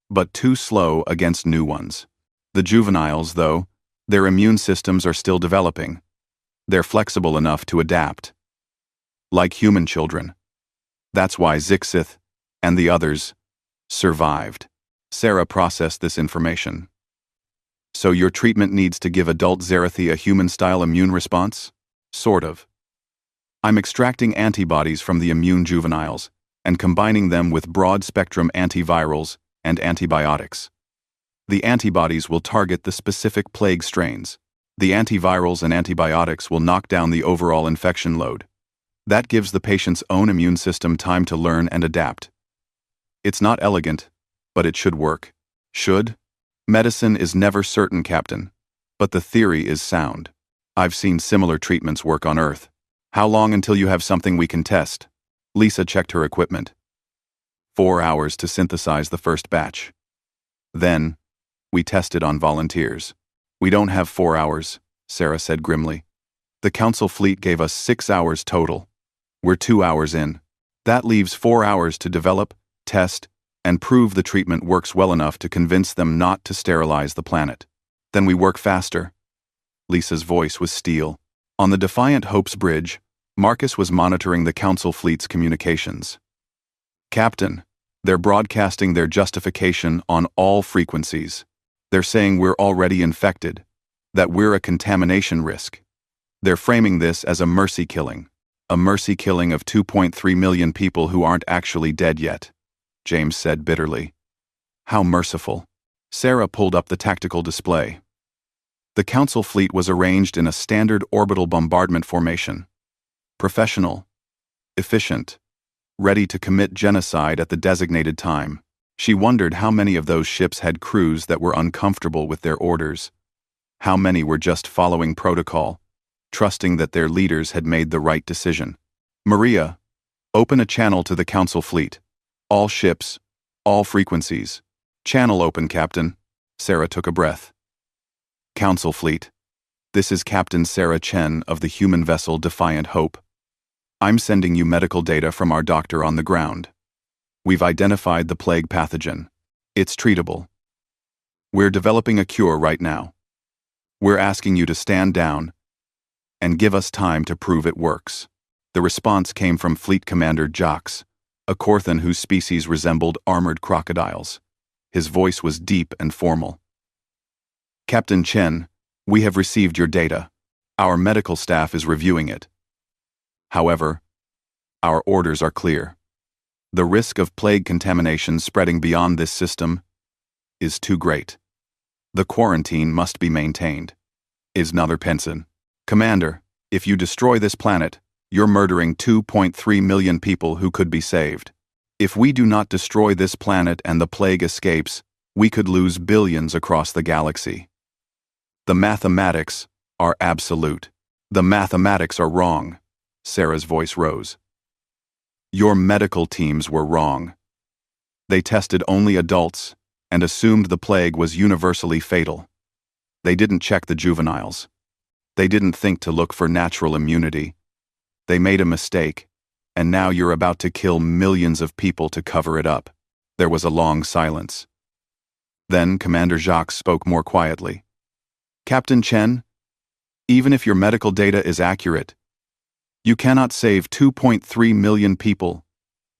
but too slow against new ones. The juveniles, though, their immune systems are still developing. They're flexible enough to adapt. Like human children. That's why Zixith and the others survived." Sarah processed this information. "So your treatment needs to give adult Zerathi a human-style immune response?" "Sort of. I'm extracting antibodies from the immune juveniles and combining them with broad-spectrum antivirals and antibiotics. The antibodies will target the specific plague strains. The antivirals and antibiotics will knock down the overall infection load. That gives the patient's own immune system time to learn and adapt. It's not elegant, but it should work. Should? Medicine is never certain, Captain. But the theory is sound. I've seen similar treatments work on Earth. How long until you have something we can test? Lisa checked her equipment. 4 hours to synthesize the first batch. Then, we tested on volunteers. We don't have 4 hours, Sarah said grimly. The Council fleet gave us 6 hours total. We're 2 hours in. That leaves 4 hours to develop, test, and prove the treatment works well enough to convince them not to sterilize the planet. Then we work faster. Lisa's voice was steel. On the Defiant Hope's bridge, Marcus was monitoring the Council fleet's communications. Captain, they're broadcasting their justification on all frequencies. They're saying we're already infected, that we're a contamination risk. They're framing this as a mercy killing of 2.3 million people who aren't actually dead yet, James said bitterly. How merciful. Sarah pulled up the tactical display. The Council fleet was arranged in a standard orbital bombardment formation. Professional, efficient, ready to commit genocide at the designated time. She wondered how many of those ships had crews that were uncomfortable with their orders. How many were just following protocol, trusting that their leaders had made the right decision. Maria, open a channel to the Council fleet. All ships, all frequencies. Channel open, Captain. Sarah took a breath. Council fleet. This is Captain Sarah Chen of the human vessel Defiant Hope. I'm sending you medical data from our doctor on the ground. We've identified the plague pathogen. It's treatable. We're developing a cure right now. We're asking you to stand down and give us time to prove it works. The response came from Fleet Commander Jacques, a Korthan whose species resembled armored crocodiles. His voice was deep and formal. Captain Chen, we have received your data. Our medical staff is reviewing it. However, our orders are clear. The risk of plague contamination spreading beyond this system is too great. The quarantine must be maintained. Is Nather Penson. Commander, if you destroy this planet, you're murdering 2.3 million people who could be saved. If we do not destroy this planet and the plague escapes, we could lose billions across the galaxy. The mathematics are absolute. The mathematics are wrong. Sarah's voice rose. Your medical teams were wrong. They tested only adults and assumed the plague was universally fatal. They didn't check the juveniles. They didn't think to look for natural immunity. They made a mistake, and now you're about to kill millions of people to cover it up. There was a long silence. Then Commander Jacques spoke more quietly. Captain Chen, even if your medical data is accurate, you cannot save 2.3 million people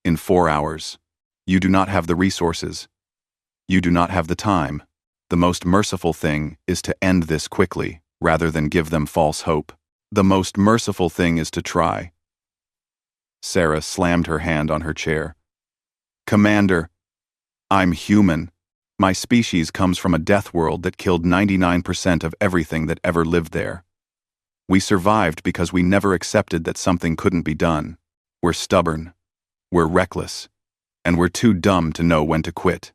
in 4 hours. You do not have the resources. You do not have the time. The most merciful thing is to end this quickly, rather than give them false hope. The most merciful thing is to try. Sarah slammed her hand on her chair. Commander, I'm human. My species comes from a death world that killed 99% of everything that ever lived there. We survived because we never accepted that something couldn't be done. We're stubborn, we're reckless, and we're too dumb to know when to quit.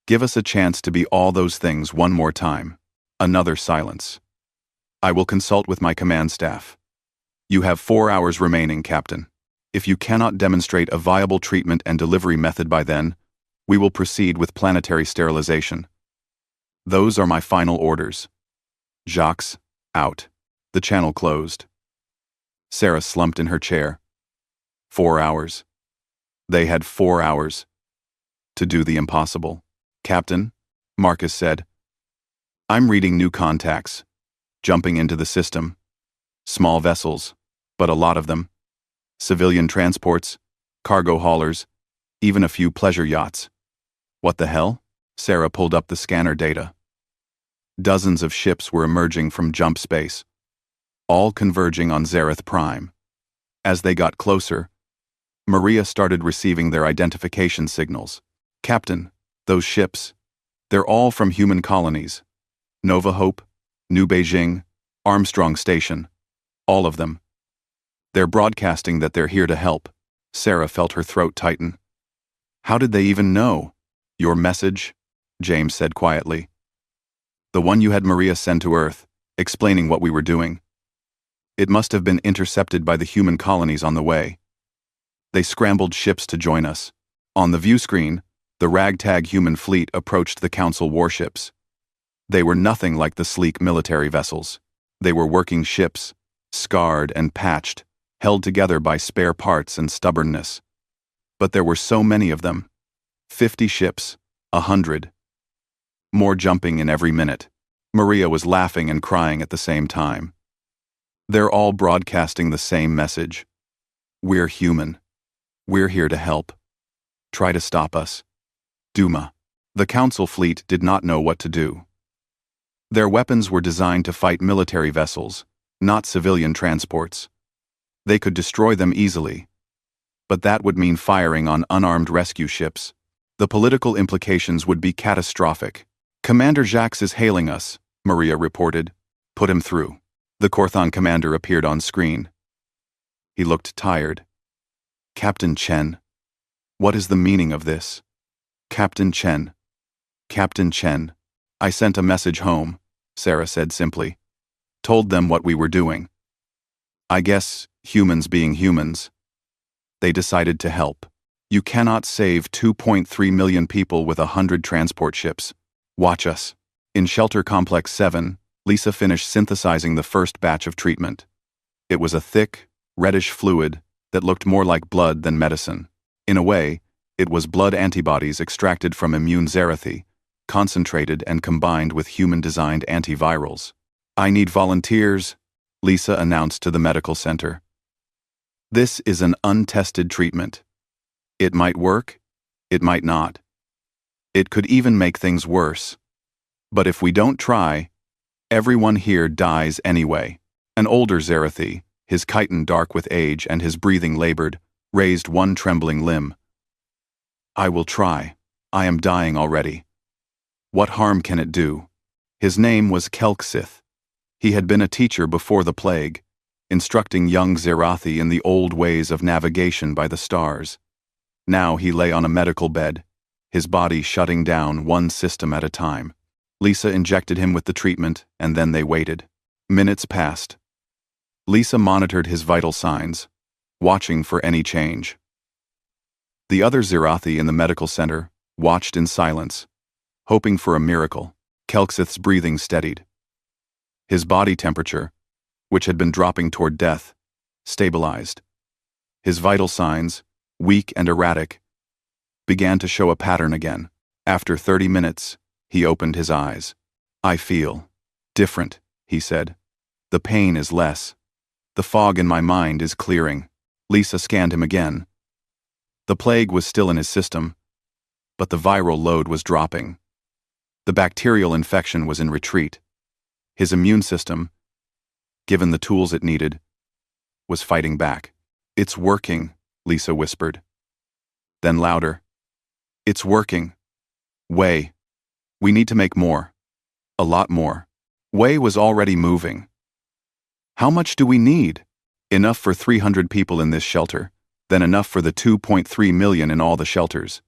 Give us a chance to be all those things one more time. Another silence. I will consult with my command staff. You have 4 hours remaining, Captain. If you cannot demonstrate a viable treatment and delivery method by then, we will proceed with planetary sterilization. Those are my final orders. Jacques, out. The channel closed. Sarah slumped in her chair. 4 hours. They had 4 hours to do the impossible. Captain, Marcus said, I'm reading new contacts, jumping into the system. Small vessels, but a lot of them. Civilian transports, cargo haulers, even a few pleasure yachts. What the hell? Sarah pulled up the scanner data. Dozens of ships were emerging from jump space, all converging on Zareth Prime. As they got closer, Maria started receiving their identification signals. "Captain, those ships, they're all from human colonies. Nova Hope, New Beijing, Armstrong Station, all of them. They're broadcasting that they're here to help." Sarah felt her throat tighten. "How did they even know?" "Your message," James said quietly. "The one you had Maria send to Earth, explaining what we were doing. It must have been intercepted by the human colonies on the way. They scrambled ships to join us. On the view screen, the ragtag human fleet approached the Council warships. They were nothing like the sleek military vessels. They were working ships, scarred and patched, held together by spare parts and stubbornness. But there were so many of them. 50 ships, 100. More jumping in every minute. Maria was laughing and crying at the same time. They're all broadcasting the same message. We're human. We're here to help. Try to stop us. Duma. The Council fleet did not know what to do. Their weapons were designed to fight military vessels, not civilian transports. They could destroy them easily. But that would mean firing on unarmed rescue ships. The political implications would be catastrophic. "Commander Jacques is hailing us," Maria reported. "Put him through." The Corthon commander appeared on screen. He looked tired. "Captain Chen, what is the meaning of this?" "Captain Chen. Captain Chen. I sent a message home," Sarah said simply. "Told them what we were doing. I guess, humans being humans. They decided to help. You cannot save 2.3 million people with 100 transport ships. Watch us." In Shelter Complex 7, Lisa finished synthesizing the first batch of treatment. It was a thick, reddish fluid that looked more like blood than medicine. In a way, it was blood antibodies extracted from immune Zerathi, concentrated and combined with human-designed antivirals. "I need volunteers," Lisa announced to the medical center. "This is an untested treatment. It might work, it might not. It could even make things worse. But if we don't try, everyone here dies anyway." An older Zerathi, his chitin dark with age and his breathing labored, raised one trembling limb. "I will try. I am dying already. What harm can it do?" His name was Kelksith. He had been a teacher before the plague, instructing young Zerathi in the old ways of navigation by the stars. Now he lay on a medical bed, his body shutting down one system at a time. Lisa injected him with the treatment, and then they waited. Minutes passed. Lisa monitored his vital signs, watching for any change. The other Zerathi in the medical center watched in silence, hoping for a miracle. Kelksith's breathing steadied. His body temperature, which had been dropping toward death, stabilized. His vital signs, weak and erratic, began to show a pattern again. After 30 minutes, he opened his eyes. "I feel different," he said. "The pain is less. The fog in my mind is clearing." Lisa scanned him again. The plague was still in his system, but the viral load was dropping. The bacterial infection was in retreat. His immune system, given the tools it needed, was fighting back. "It's working," Lisa whispered. Then louder. "It's working. Wei, we need to make more. A lot more." Wei was already moving. "How much do we need?" "Enough for 300 people in this shelter, then enough for the 2.3 million in all the shelters.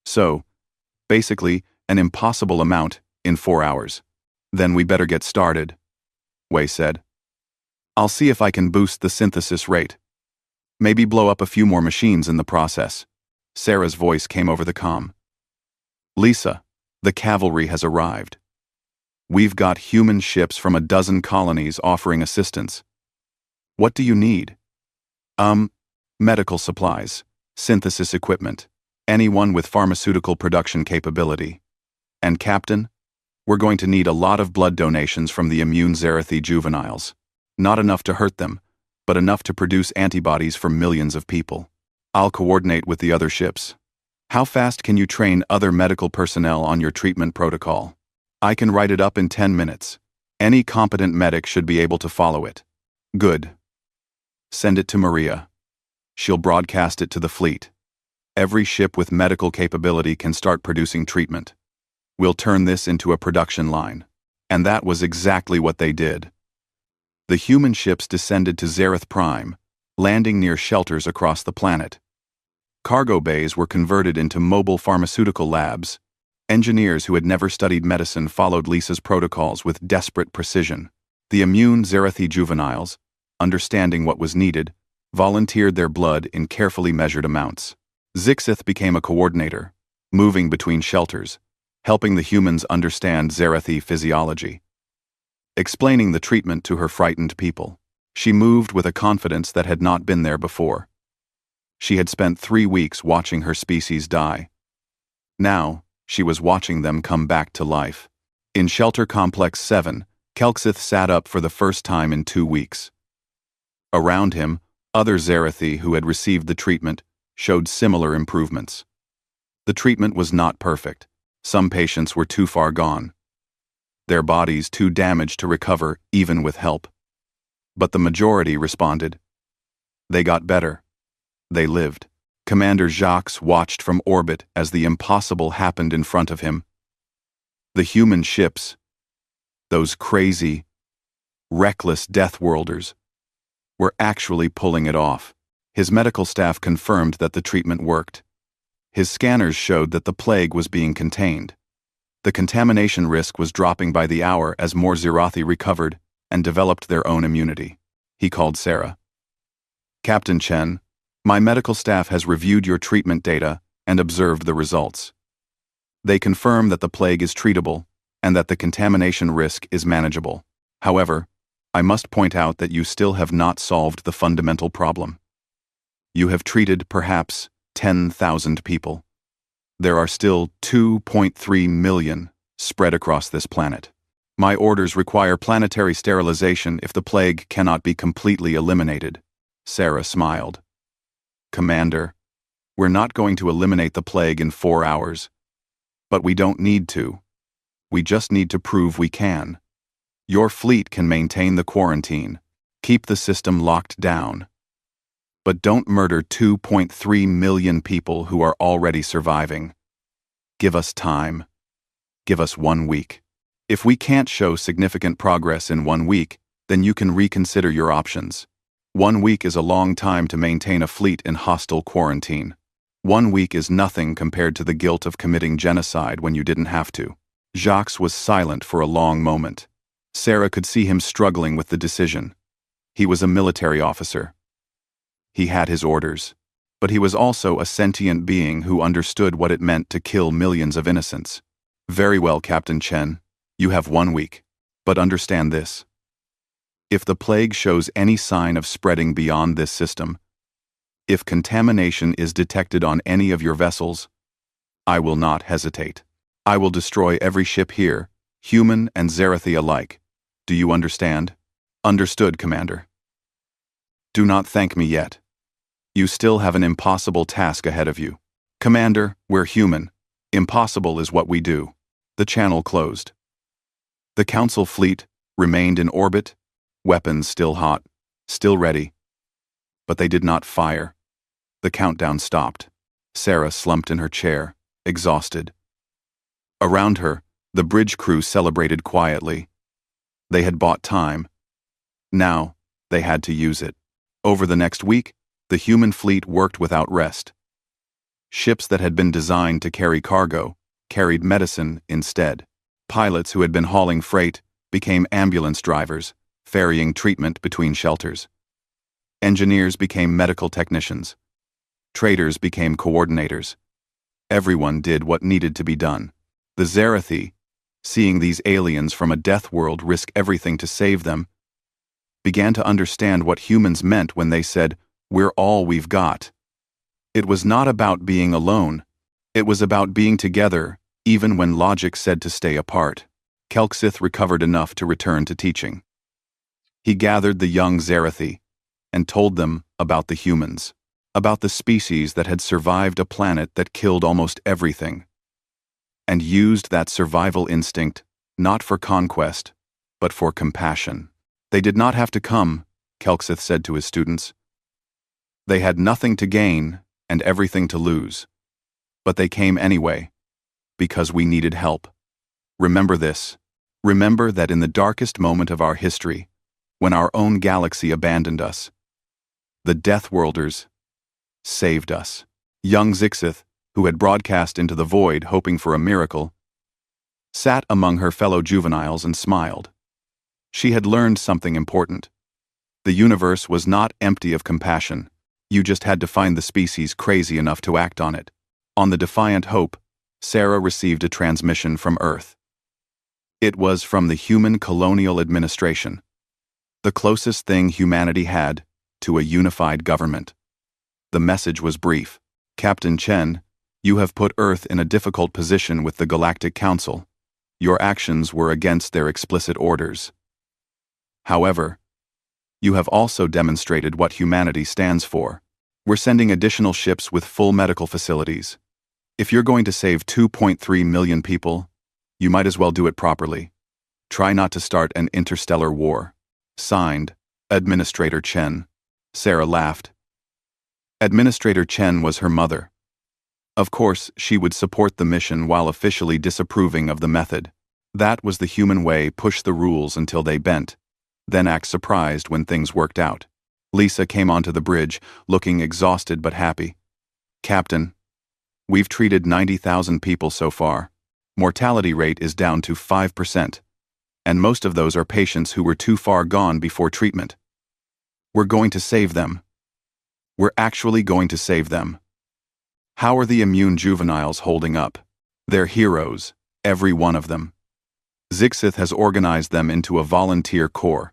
So, basically, an impossible amount in 4 hours. Then we better get started," Wei said. "I'll see if I can boost the synthesis rate. Maybe blow up a few more machines in the process." Sarah's voice came over the comm. "Lisa, the cavalry has arrived. We've got human ships from a dozen colonies offering assistance. What do you need?" Medical supplies, synthesis equipment, anyone with pharmaceutical production capability. And Captain, we're going to need a lot of blood donations from the immune Zerathi juveniles. Not enough to hurt them, but enough to produce antibodies for millions of people. I'll coordinate with the other ships. How fast can you train other medical personnel on your treatment protocol? I can write it up in 10 minutes. Any competent medic should be able to follow it. Good. Send it to Maria. She'll broadcast it to the fleet. Every ship with medical capability can start producing treatment. We'll turn this into a production line. And that was exactly what they did. The human ships descended to Zareth Prime, landing near shelters across the planet. Cargo bays were converted into mobile pharmaceutical labs. Engineers who had never studied medicine followed Lisa's protocols with desperate precision. The immune Zarethi juveniles, understanding what was needed, volunteered their blood in carefully measured amounts. Zixith became a coordinator, moving between shelters, helping the humans understand Zarethi physiology. Explaining the treatment to her frightened people, she moved with a confidence that had not been there before. She had spent 3 weeks watching her species die. Now, she was watching them come back to life. In Shelter Complex 7, Kelksith sat up for the first time in 2 weeks. Around him, other Zarethi who had received the treatment showed similar improvements. The treatment was not perfect. Some patients were too far gone. Their bodies too damaged to recover even with help. But the majority responded. They got better. They lived. Commander Jacques watched from orbit as the impossible happened in front of him. The human ships, those crazy, reckless Deathworlders, were actually pulling it off. His medical staff confirmed that the treatment worked. His scanners showed that the plague was being contained. The contamination risk was dropping by the hour as more Zirathi recovered and developed their own immunity. He called Sarah. Captain Chen, my medical staff has reviewed your treatment data and observed the results. They confirm that the plague is treatable and that the contamination risk is manageable. However, I must point out that you still have not solved the fundamental problem. You have treated perhaps 10,000 people. There are still 2.3 million spread across this planet. My orders require planetary sterilization if the plague cannot be completely eliminated. Sarah smiled. Commander, we're not going to eliminate the plague in 4 hours. But we don't need to. We just need to prove we can. Your fleet can maintain the quarantine. Keep the system locked down. But don't murder 2.3 million people who are already surviving. Give us time. Give us 1 week. If we can't show significant progress in 1 week, then you can reconsider your options. 1 week is a long time to maintain a fleet in hostile quarantine. 1 week is nothing compared to the guilt of committing genocide when you didn't have to. Jacques was silent for a long moment. Sarah could see him struggling with the decision. He was a military officer. He had his orders, but he was also a sentient being who understood what it meant to kill millions of innocents. Very well, Captain Chen. You have 1 week. But understand this. If the plague shows any sign of spreading beyond this system, if contamination is detected on any of your vessels, I will not hesitate. I will destroy every ship here, human and Zarethi alike. Do you understand? Understood, Commander. Do not thank me yet. You still have an impossible task ahead of you. Commander, we're human. Impossible is what we do. The channel closed. The Council fleet remained in orbit, weapons still hot, still ready. But they did not fire. The countdown stopped. Sarah slumped in her chair, exhausted. Around her, the bridge crew celebrated quietly. They had bought time. Now, they had to use it. Over the next week, the human fleet worked without rest. Ships that had been designed to carry cargo carried medicine instead. Pilots who had been hauling freight became ambulance drivers, ferrying treatment between shelters. Engineers became medical technicians. Traders became coordinators. Everyone did what needed to be done. The Zarethi, seeing these aliens from a death world risk everything to save them, began to understand what humans meant when they said, "We're all we've got." It was not about being alone. It was about being together, even when logic said to stay apart. Kelksith recovered enough to return to teaching. He gathered the young Zarethi and told them about the humans, about the species that had survived a planet that killed almost everything, and used that survival instinct not for conquest, but for compassion. They did not have to come, Kelksith said to his students. They had nothing to gain and everything to lose. But they came anyway, because we needed help. Remember this. Remember that in the darkest moment of our history, when our own galaxy abandoned us, the Death Worlders saved us. Young Zixith, who had broadcast into the void hoping for a miracle, sat among her fellow juveniles and smiled. She had learned something important. The universe was not empty of compassion. You just had to find the species crazy enough to act on it. On the defiant hope, Sarah received a transmission from Earth. It was from the Human Colonial Administration, the closest thing humanity had to a unified government. The message was brief. Captain Chen, you have put Earth in a difficult position with the Galactic Council. Your actions were against their explicit orders. However, you have also demonstrated what humanity stands for. We're sending additional ships with full medical facilities. If you're going to save 2.3 million people, you might as well do it properly. Try not to start an interstellar war. Signed, Administrator Chen. Sarah laughed. Administrator Chen was her mother. Of course, she would support the mission while officially disapproving of the method. That was the human way: push the rules until they bent, then act surprised when things worked out. Lisa came onto the bridge, looking exhausted but happy. Captain, we've treated 90,000 people so far. Mortality rate is down to 5%, and most of those are patients who were too far gone before treatment. We're going to save them. We're actually going to save them. How are the immune juveniles holding up? They're heroes, every one of them. Zixith has organized them into a volunteer corps.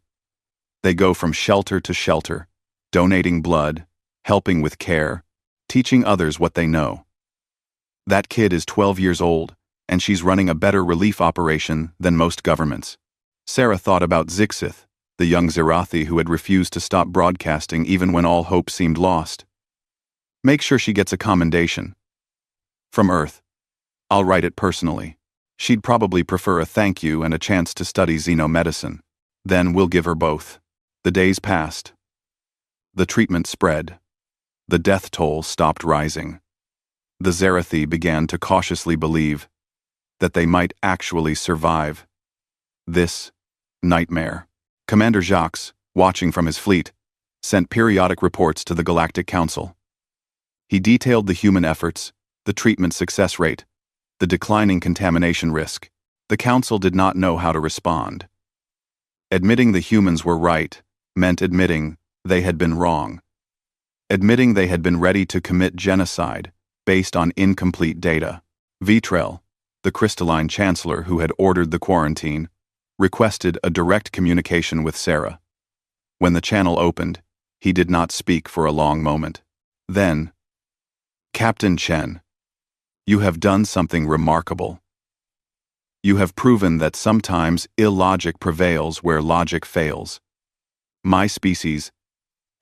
They go from shelter to shelter, donating blood, helping with care, teaching others what they know. That kid is 12 years old, and she's running a better relief operation than most governments. Sarah thought about Zixith, the young Zerathi who had refused to stop broadcasting even when all hope seemed lost. Make sure she gets a commendation. From Earth. I'll write it personally. She'd probably prefer a thank you and a chance to study xenomedicine. Then we'll give her both. The days passed. The treatment spread. The death toll stopped rising. The Zerathi began to cautiously believe that they might actually survive this nightmare. Commander Jacques, watching from his fleet, sent periodic reports to the Galactic Council. He detailed the human efforts, the treatment success rate, the declining contamination risk. The Council did not know how to respond. Admitting the humans were right meant admitting they had been wrong. Admitting they had been ready to commit genocide based on incomplete data. Vitrell, the crystalline chancellor who had ordered the quarantine, requested a direct communication with Sarah. When the channel opened, he did not speak for a long moment. Then, Captain Chen, you have done something remarkable. You have proven that sometimes illogic prevails where logic fails. My species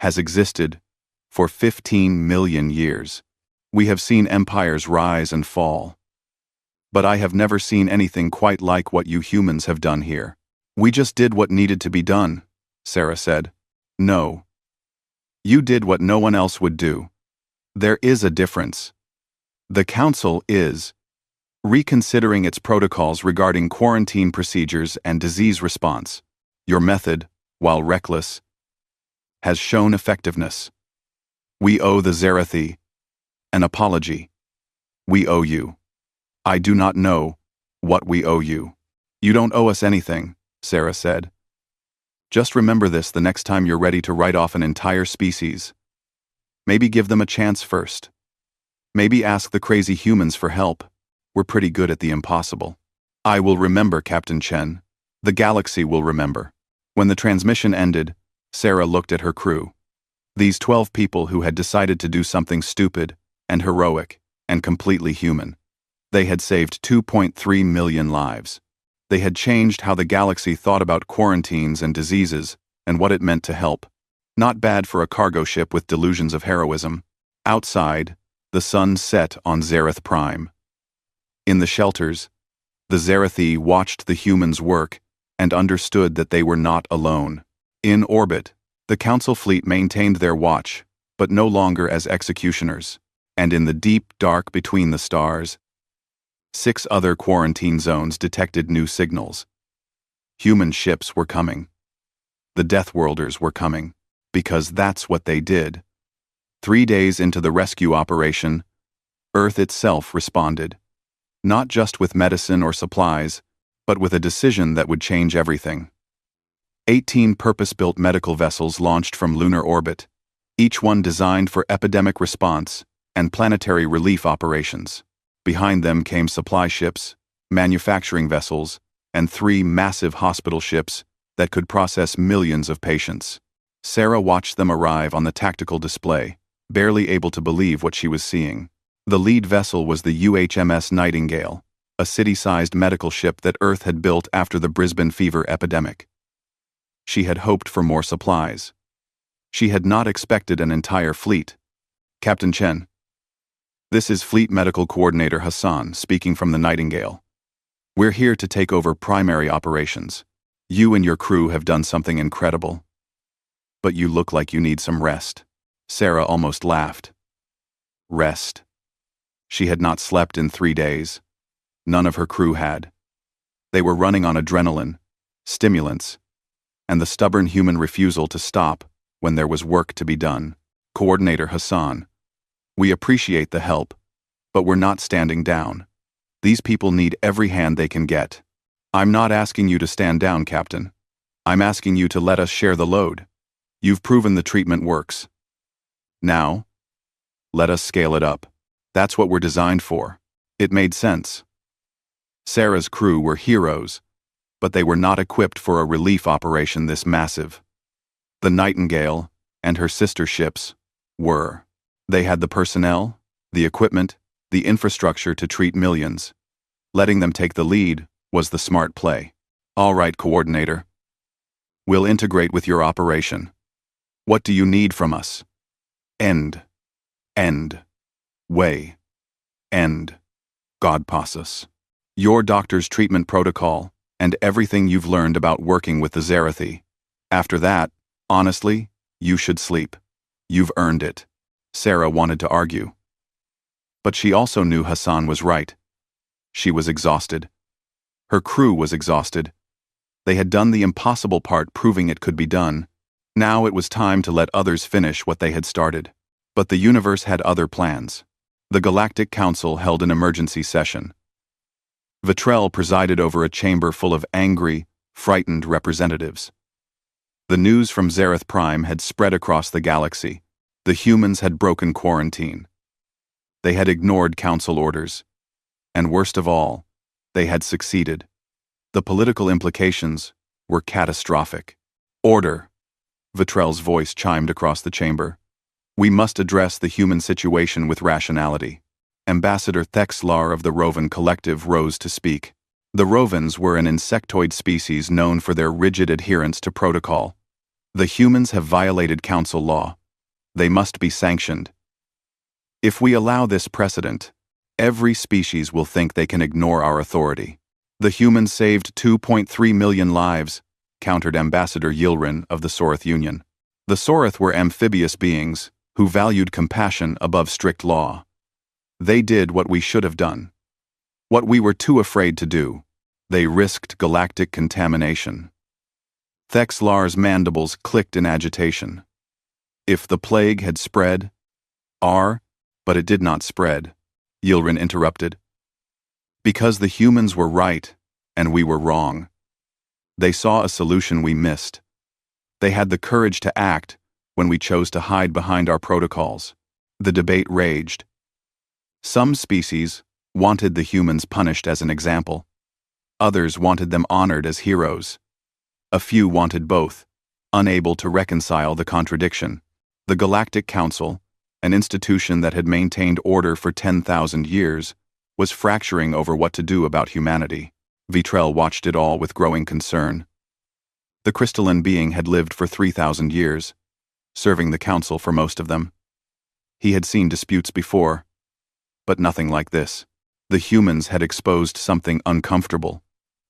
has existed for 15 million years. We have seen empires rise and fall. But I have never seen anything quite like what you humans have done here. We just did what needed to be done, Sarah said. No. You did what no one else would do. There is a difference. The Council is reconsidering its protocols regarding quarantine procedures and disease response. Your method, while reckless, has shown effectiveness. We owe the Zerathi an apology. We owe you. I do not know what we owe you. You don't owe us anything, Sarah said. Just remember this the next time you're ready to write off an entire species. Maybe give them a chance first. Maybe ask the crazy humans for help. We're pretty good at the impossible. I will remember, Captain Chen. The galaxy will remember. When the transmission ended, Sarah looked at her crew. These 12 people who had decided to do something stupid and heroic and completely human. They had saved 2.3 million lives. They had changed how the galaxy thought about quarantines and diseases and what it meant to help. Not bad for a cargo ship with delusions of heroism. Outside, the sun set on Zerath Prime. In the shelters, the Zerathi watched the humans work and understood that they were not alone. In orbit, the Council fleet maintained their watch, but no longer as executioners. And in the deep dark between the stars, 6 other quarantine zones detected new signals. Human ships were coming. The Deathworlders were coming, because that's what they did. 3 days into the rescue operation, Earth itself responded, not just with medicine or supplies, but with a decision that would change everything. 18 purpose-built medical vessels launched from lunar orbit, each one designed for epidemic response and planetary relief operations. Behind them came supply ships, manufacturing vessels, and 3 massive hospital ships that could process millions of patients. Sarah watched them arrive on the tactical display, barely able to believe what she was seeing. The lead vessel was the UHMS Nightingale, a city-sized medical ship that Earth had built after the Brisbane fever epidemic. She had hoped for more supplies. She had not expected an entire fleet. Captain Chen. This is Fleet Medical Coordinator Hassan speaking from the Nightingale. We're here to take over primary operations. You and your crew have done something incredible. But you look like you need some rest. Sarah almost laughed. Rest. She had not slept in 3 days. None of her crew had. They were running on adrenaline, stimulants, and the stubborn human refusal to stop when there was work to be done. Coordinator Hassan. We appreciate the help, but we're not standing down. These people need every hand they can get. I'm not asking you to stand down, Captain. I'm asking you to let us share the load. You've proven the treatment works. Now, let us scale it up. That's what we're designed for. It made sense. Sarah's crew were heroes, but they were not equipped for a relief operation this massive. The Nightingale and her sister ships were. They had the personnel, the equipment, the infrastructure to treat millions. Letting them take the lead was the smart play. All right, Coordinator. We'll integrate with your operation. What do you need from us? End. Way. End. God passus. Your doctor's treatment protocol, and everything you've learned about working with the Zerathi. After that, honestly, you should sleep. You've earned it. Sarah wanted to argue. But she also knew Hassan was right. She was exhausted. Her crew was exhausted. They had done the impossible part, proving it could be done. Now it was time to let others finish what they had started. But the universe had other plans. The Galactic Council held an emergency session. Vitrell presided over a chamber full of angry, frightened representatives. The news from Zerath Prime had spread across the galaxy. The humans had broken quarantine. They had ignored council orders. And worst of all, they had succeeded. The political implications were catastrophic. Order! Vitrell's voice chimed across the chamber. We must address the human situation with rationality. Ambassador Thexlar of the Rovan Collective rose to speak. The Rovans were an insectoid species known for their rigid adherence to protocol. The humans have violated council law. They must be sanctioned. If we allow this precedent, every species will think they can ignore our authority. The humans saved 2.3 million lives, countered Ambassador Yilrin of the Sorath Union. The Sorath were amphibious beings who valued compassion above strict law. They did what we should have done. What we were too afraid to do. They risked galactic contamination. Thexlar's mandibles clicked in agitation. If the plague had spread, but it did not spread, Yilrin interrupted. Because the humans were right, and we were wrong. They saw a solution we missed. They had the courage to act when we chose to hide behind our protocols. The debate raged. Some species wanted the humans punished as an example. Others wanted them honored as heroes. A few wanted both, unable to reconcile the contradiction. The Galactic Council, an institution that had maintained order for 10,000 years, was fracturing over what to do about humanity. Vitrell watched it all with growing concern. The crystalline being had lived for 3,000 years, serving the Council for most of them. He had seen disputes before, but nothing like this. The humans had exposed something uncomfortable.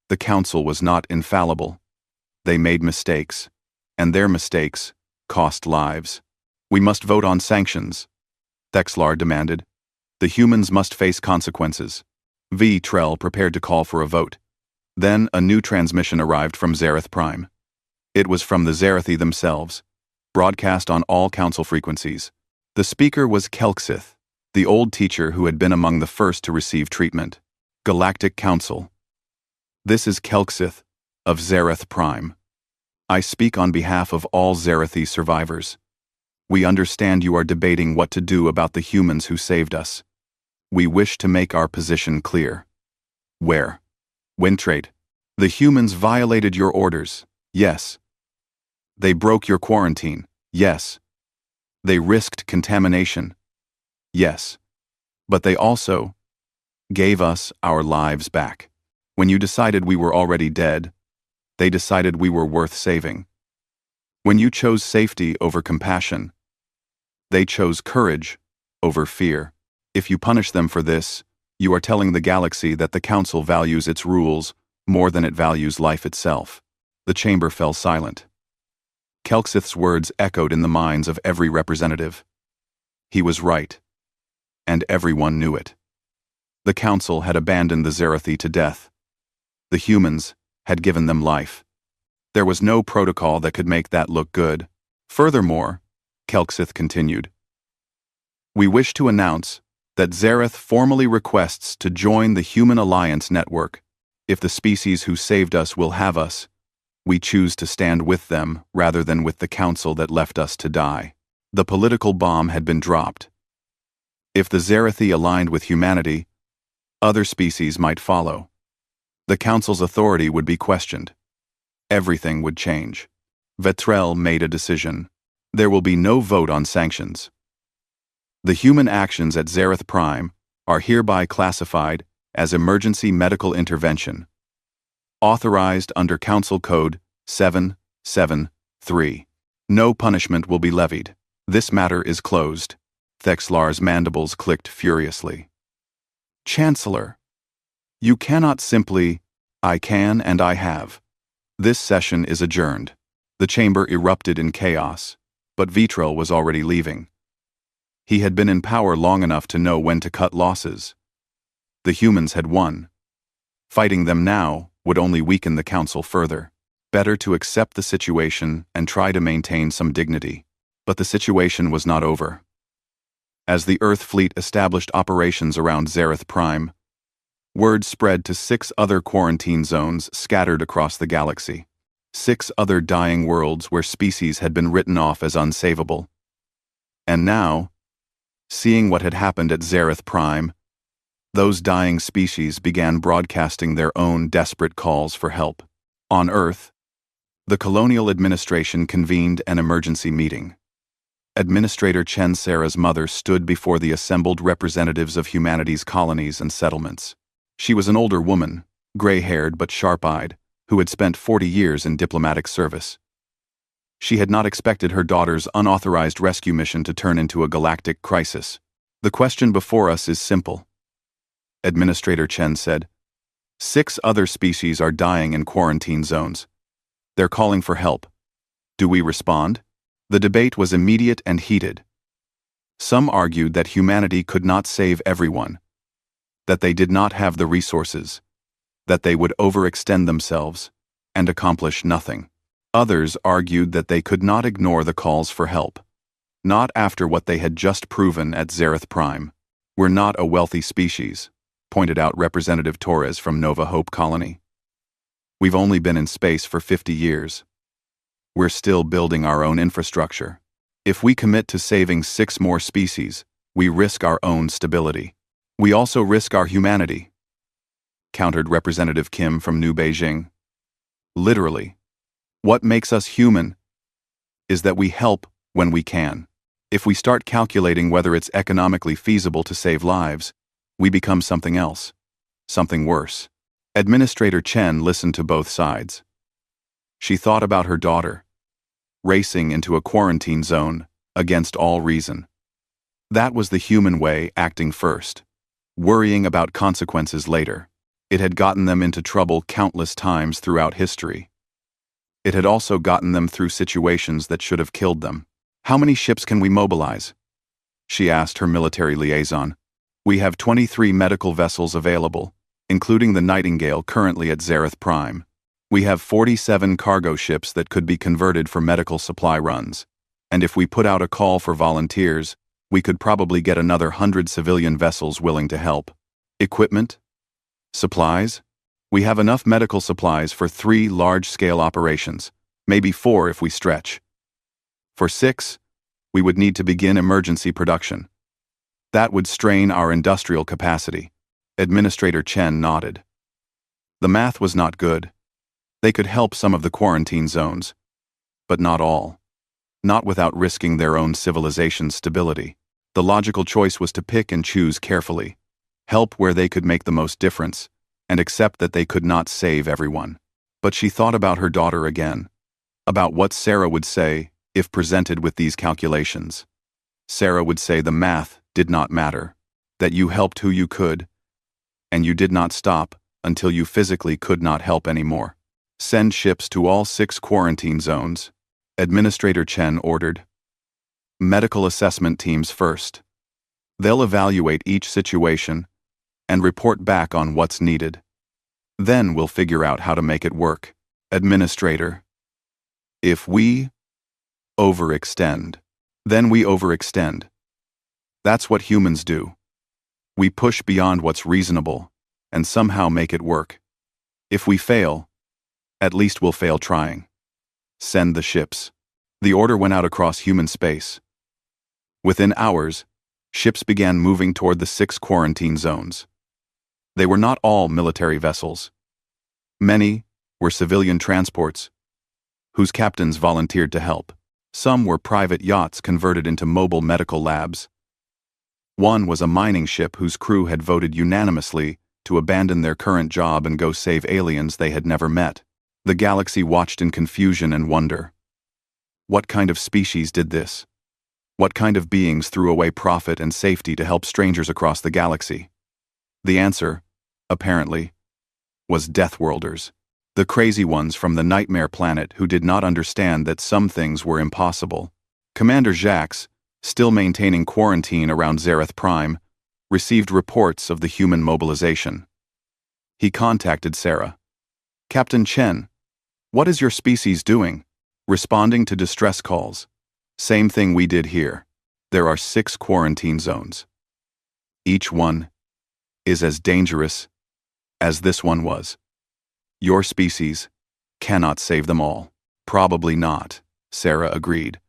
The Council was not infallible. They made mistakes, and their mistakes cost lives. We must vote on sanctions, Thexlar demanded. The humans must face consequences. V. Trell prepared to call for a vote. Then a new transmission arrived from Zareth Prime. It was from the Zarathi themselves, broadcast on all council frequencies. The speaker was Kelksith, the old teacher who had been among the first to receive treatment. Galactic Council. This is Kelksith, of Zareth Prime. I speak on behalf of all Zarathi survivors. We understand you are debating what to do about the humans who saved us. We wish to make our position clear. Where? Wintrade. The humans violated your orders, yes. They broke your quarantine, yes. They risked contamination, yes. But they also gave us our lives back. When you decided we were already dead, they decided we were worth saving. When you chose safety over compassion, they chose courage over fear. If you punish them for this, you are telling the galaxy that the Council values its rules more than it values life itself. The chamber fell silent. Kelksith's words echoed in the minds of every representative. He was right, and everyone knew it. The Council had abandoned the Zarathi to death. The humans had given them life. There was no protocol that could make that look good. Furthermore, Kelksith continued, we wish to announce that Zareth formally requests to join the Human Alliance Network. If the species who saved us will have us, we choose to stand with them rather than with the Council that left us to die. The political bomb had been dropped. If the Zarathi aligned with humanity, other species might follow. The Council's authority would be questioned. Everything would change. Vetrell made a decision. There will be no vote on sanctions. The human actions at Zareth Prime are hereby classified as emergency medical intervention, authorized under Council Code 773. No punishment will be levied. This matter is closed. Thexlar's mandibles clicked furiously. Chancellor, you cannot simply, I can and I have. This session is adjourned. The chamber erupted in chaos, but Vitrell was already leaving. He had been in power long enough to know when to cut losses. The humans had won. Fighting them now would only weaken the Council further. Better to accept the situation and try to maintain some dignity. But the situation was not over. As the Earth fleet established operations around Zareth Prime, word spread to 6 other quarantine zones scattered across the galaxy. 6 other dying worlds where species had been written off as unsavable. And now, seeing what had happened at Zareth Prime, those dying species began broadcasting their own desperate calls for help. On Earth, the Colonial Administration convened an emergency meeting. Administrator Chen Sarah's mother stood before the assembled representatives of humanity's colonies and settlements. She was an older woman, gray-haired but sharp-eyed, who had spent 40 years in diplomatic service. She had not expected her daughter's unauthorized rescue mission to turn into a galactic crisis. The question before us is simple. Administrator Chen said, 6 other species are dying in quarantine zones. They're calling for help. Do we respond? The debate was immediate and heated. Some argued that humanity could not save everyone, that they did not have the resources, that they would overextend themselves and accomplish nothing. Others argued that they could not ignore the calls for help, not after what they had just proven at Zareth Prime. We're not a wealthy species, pointed out Representative Torres from Nova Hope Colony. We've only been in space for 50 years. We're still building our own infrastructure. If we commit to saving 6 more species, we risk our own stability. We also risk our humanity, countered Representative Kim from New Beijing. Literally, what makes us human is that we help when we can. If we start calculating whether it's economically feasible to save lives, we become something else, something worse. Administrator Chen listened to both sides. She thought about her daughter, racing into a quarantine zone against all reason. That was the human way, acting first, worrying about consequences later. It had gotten them into trouble countless times throughout history. It had also gotten them through situations that should have killed them. How many ships can we mobilize? She asked her military liaison. We have 23 medical vessels available, including the Nightingale currently at Zareth Prime. We have 47 cargo ships that could be converted for medical supply runs. And if we put out a call for volunteers, we could probably get another 100 civilian vessels willing to help. Equipment? Supplies? We have enough medical supplies for 3 large-scale operations, maybe 4 if we stretch. For 6, we would need to begin emergency production. That would strain our industrial capacity. Administrator Chen nodded. The math was not good. They could help some of the quarantine zones, but not all. Not without risking their own civilization's stability. The logical choice was to pick and choose carefully, help where they could make the most difference, and accept that they could not save everyone. But she thought about her daughter again, about what Sarah would say if presented with these calculations. Sarah would say the math did not matter, that you helped who you could, and you did not stop until you physically could not help anymore. Send ships to all 6 quarantine zones, Administrator Chen ordered. Medical assessment teams first. They'll evaluate each situation and report back on what's needed. Then we'll figure out how to make it work. Administrator. If we overextend, then we overextend. That's what humans do. We push beyond what's reasonable and somehow make it work. If we fail, at least we'll fail trying. Send the ships. The order went out across human space. Within hours, ships began moving toward the 6 quarantine zones. They were not all military vessels. Many were civilian transports, whose captains volunteered to help. Some were private yachts converted into mobile medical labs. One was a mining ship whose crew had voted unanimously to abandon their current job and go save aliens they had never met. The galaxy watched in confusion and wonder. What kind of species did this? What kind of beings threw away profit and safety to help strangers across the galaxy? The answer, apparently, was Deathworlders, the crazy ones from the Nightmare Planet who did not understand that some things were impossible. Commander Jax, still maintaining quarantine around Zareth Prime, received reports of the human mobilization. He contacted Sarah. Captain Chen, what is your species doing? Responding to distress calls. Same thing we did here. There are 6 quarantine zones. Each one is as dangerous as this one was. Your species cannot save them all. Probably not, Sarah agreed.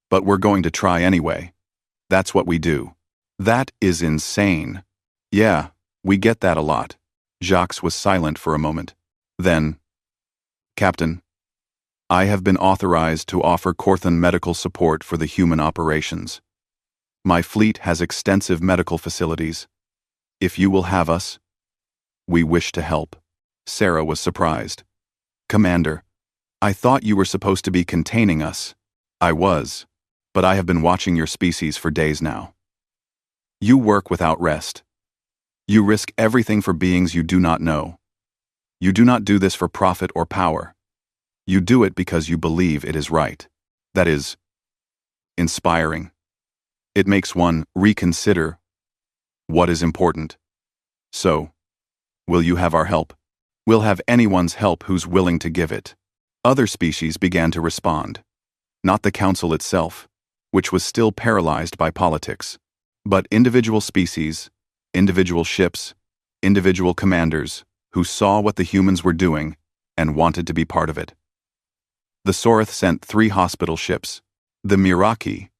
But we're going to try anyway. That's what we do. That is insane. Yeah, we get that a lot. Jacques was silent for a moment. Then, Captain, I have been authorized to offer Corthan medical support for the human operations. My fleet has extensive medical facilities. If you will have us, we wish to help. Sarah was surprised. Commander, I thought you were supposed to be containing us. I was, but I have been watching your species for days now. You work without rest. You risk everything for beings you do not know. You do not do this for profit or power. You do it because you believe it is right. That is inspiring. It makes one reconsider what is important. So, will you have our help? We'll have anyone's help who's willing to give it. Other species began to respond. Not the Council itself, which was still paralyzed by politics, but individual species, individual ships, individual commanders who saw what the humans were doing and wanted to be part of it. The Soreth sent 3 hospital ships. The Miraki,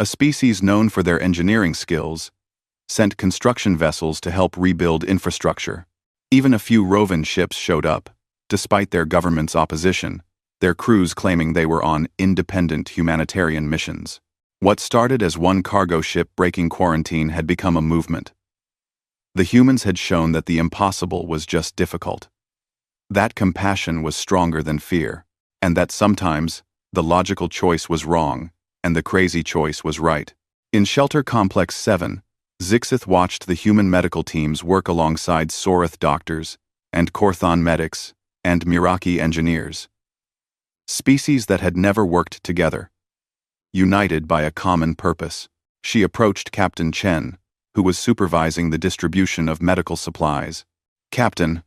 a species known for their engineering skills, sent construction vessels to help rebuild infrastructure. Even a few Rovan ships showed up, despite their government's opposition, their crews claiming they were on independent humanitarian missions. What started as one cargo ship breaking quarantine had become a movement. The humans had shown that the impossible was just difficult. That compassion was stronger than fear, and that sometimes the logical choice was wrong and the crazy choice was right. In Shelter Complex 7, Zixith watched the human medical teams work alongside Soreth doctors and Corthan medics and Miraki engineers. Species that had never worked together. United by a common purpose, she approached Captain Chen, who was supervising the distribution of medical supplies. "Captain,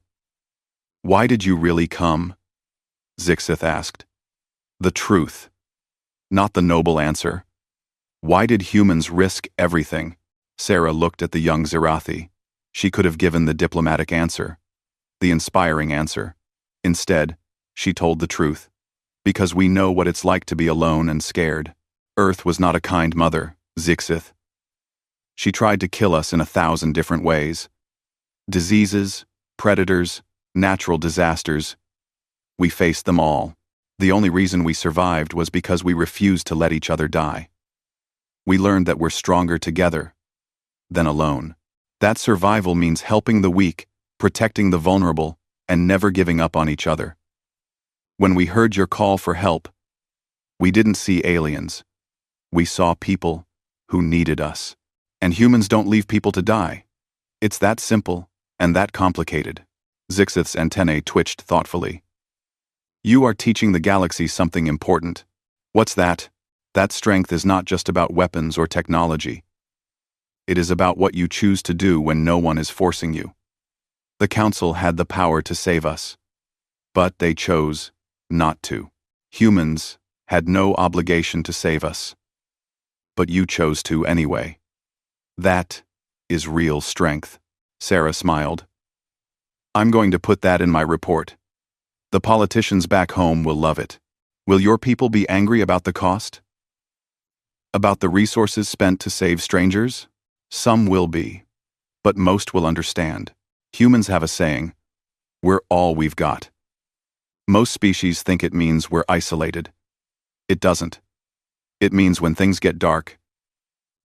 why did you really come?" Zixith asked. "The truth. Not the noble answer. Why did humans risk everything?" Sarah looked at the young Zerathi. She could have given the diplomatic answer, the inspiring answer. Instead, she told the truth. "Because we know what it's like to be alone and scared. Earth was not a kind mother, Zixith. She tried to kill us in 1,000 different ways. Diseases, predators, natural disasters. We faced them all. The only reason we survived was because we refused to let each other die. We learned that we're stronger together than alone. That survival means helping the weak, protecting the vulnerable, and never giving up on each other. When we heard your call for help, we didn't see aliens. We saw people who needed us. And humans don't leave people to die. It's that simple and that complicated." Zixith's antennae twitched thoughtfully. "You are teaching the galaxy something important. What's that?" "That strength is not just about weapons or technology. It is about what you choose to do when no one is forcing you. The Council had the power to save us, but they chose not to. Humans had no obligation to save us, but you chose to anyway. That is real strength." Sarah smiled. "I'm going to put that in my report. The politicians back home will love it. Will your people be angry about the cost? About the resources spent to save strangers? Some will be, but most will understand. Humans have a saying, 'We're all we've got.' Most species think it means we're isolated. It doesn't. It means when things get dark,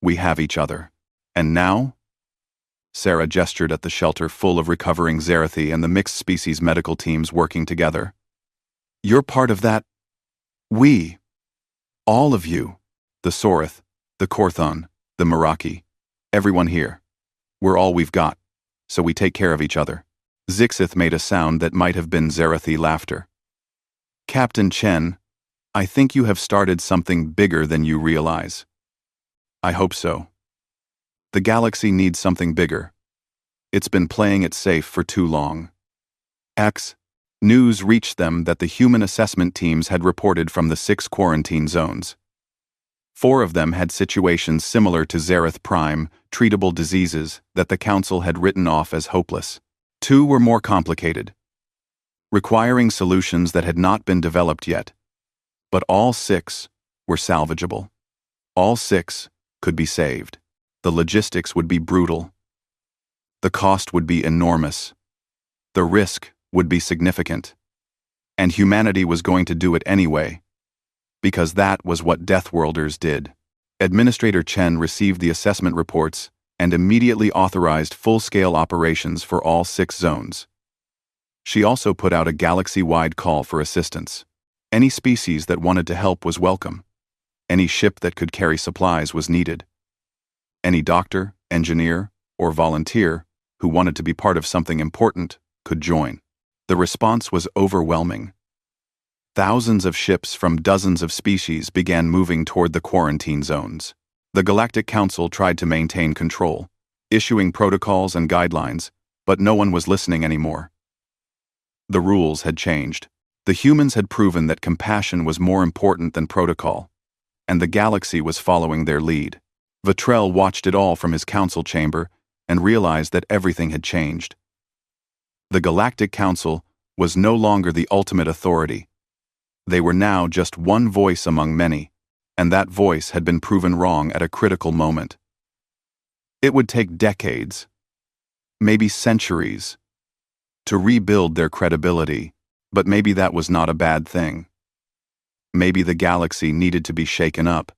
we have each other. And now?" Sarah gestured at the shelter full of recovering Zerathi and the mixed-species medical teams working together. "You're part of that. We. All of you. The Sorith, the Korthon, the Meraki. Everyone here. We're all we've got, so we take care of each other." Zixith made a sound that might have been Zerathi laughter. "Captain Chen, I think you have started something bigger than you realize." "I hope so. The galaxy needs something bigger. It's been playing it safe for too long." News reached them that the human assessment teams had reported from the 6 quarantine zones. 4 of them had situations similar to Zereth Prime, treatable diseases that the Council had written off as hopeless. 2 were more complicated, requiring solutions that had not been developed yet. But all 6 were salvageable. All 6 could be saved. The logistics would be brutal. The cost would be enormous. The risk would be significant. And humanity was going to do it anyway, because that was what Deathworlders did. Administrator Chen received the assessment reports and immediately authorized full-scale operations for all 6 zones. She also put out a galaxy-wide call for assistance. Any species that wanted to help was welcome. Any ship that could carry supplies was needed. Any doctor, engineer, or volunteer who wanted to be part of something important could join. The response was overwhelming. Thousands of ships from dozens of species began moving toward the quarantine zones. The Galactic Council tried to maintain control, issuing protocols and guidelines, but no one was listening anymore. The rules had changed. The humans had proven that compassion was more important than protocol, and the galaxy was following their lead. Vitrell watched it all from his council chamber and realized that everything had changed. The Galactic Council was no longer the ultimate authority. They were now just one voice among many, and that voice had been proven wrong at a critical moment. It would take decades, maybe centuries, to rebuild their credibility, but maybe that was not a bad thing. Maybe the galaxy needed to be shaken up.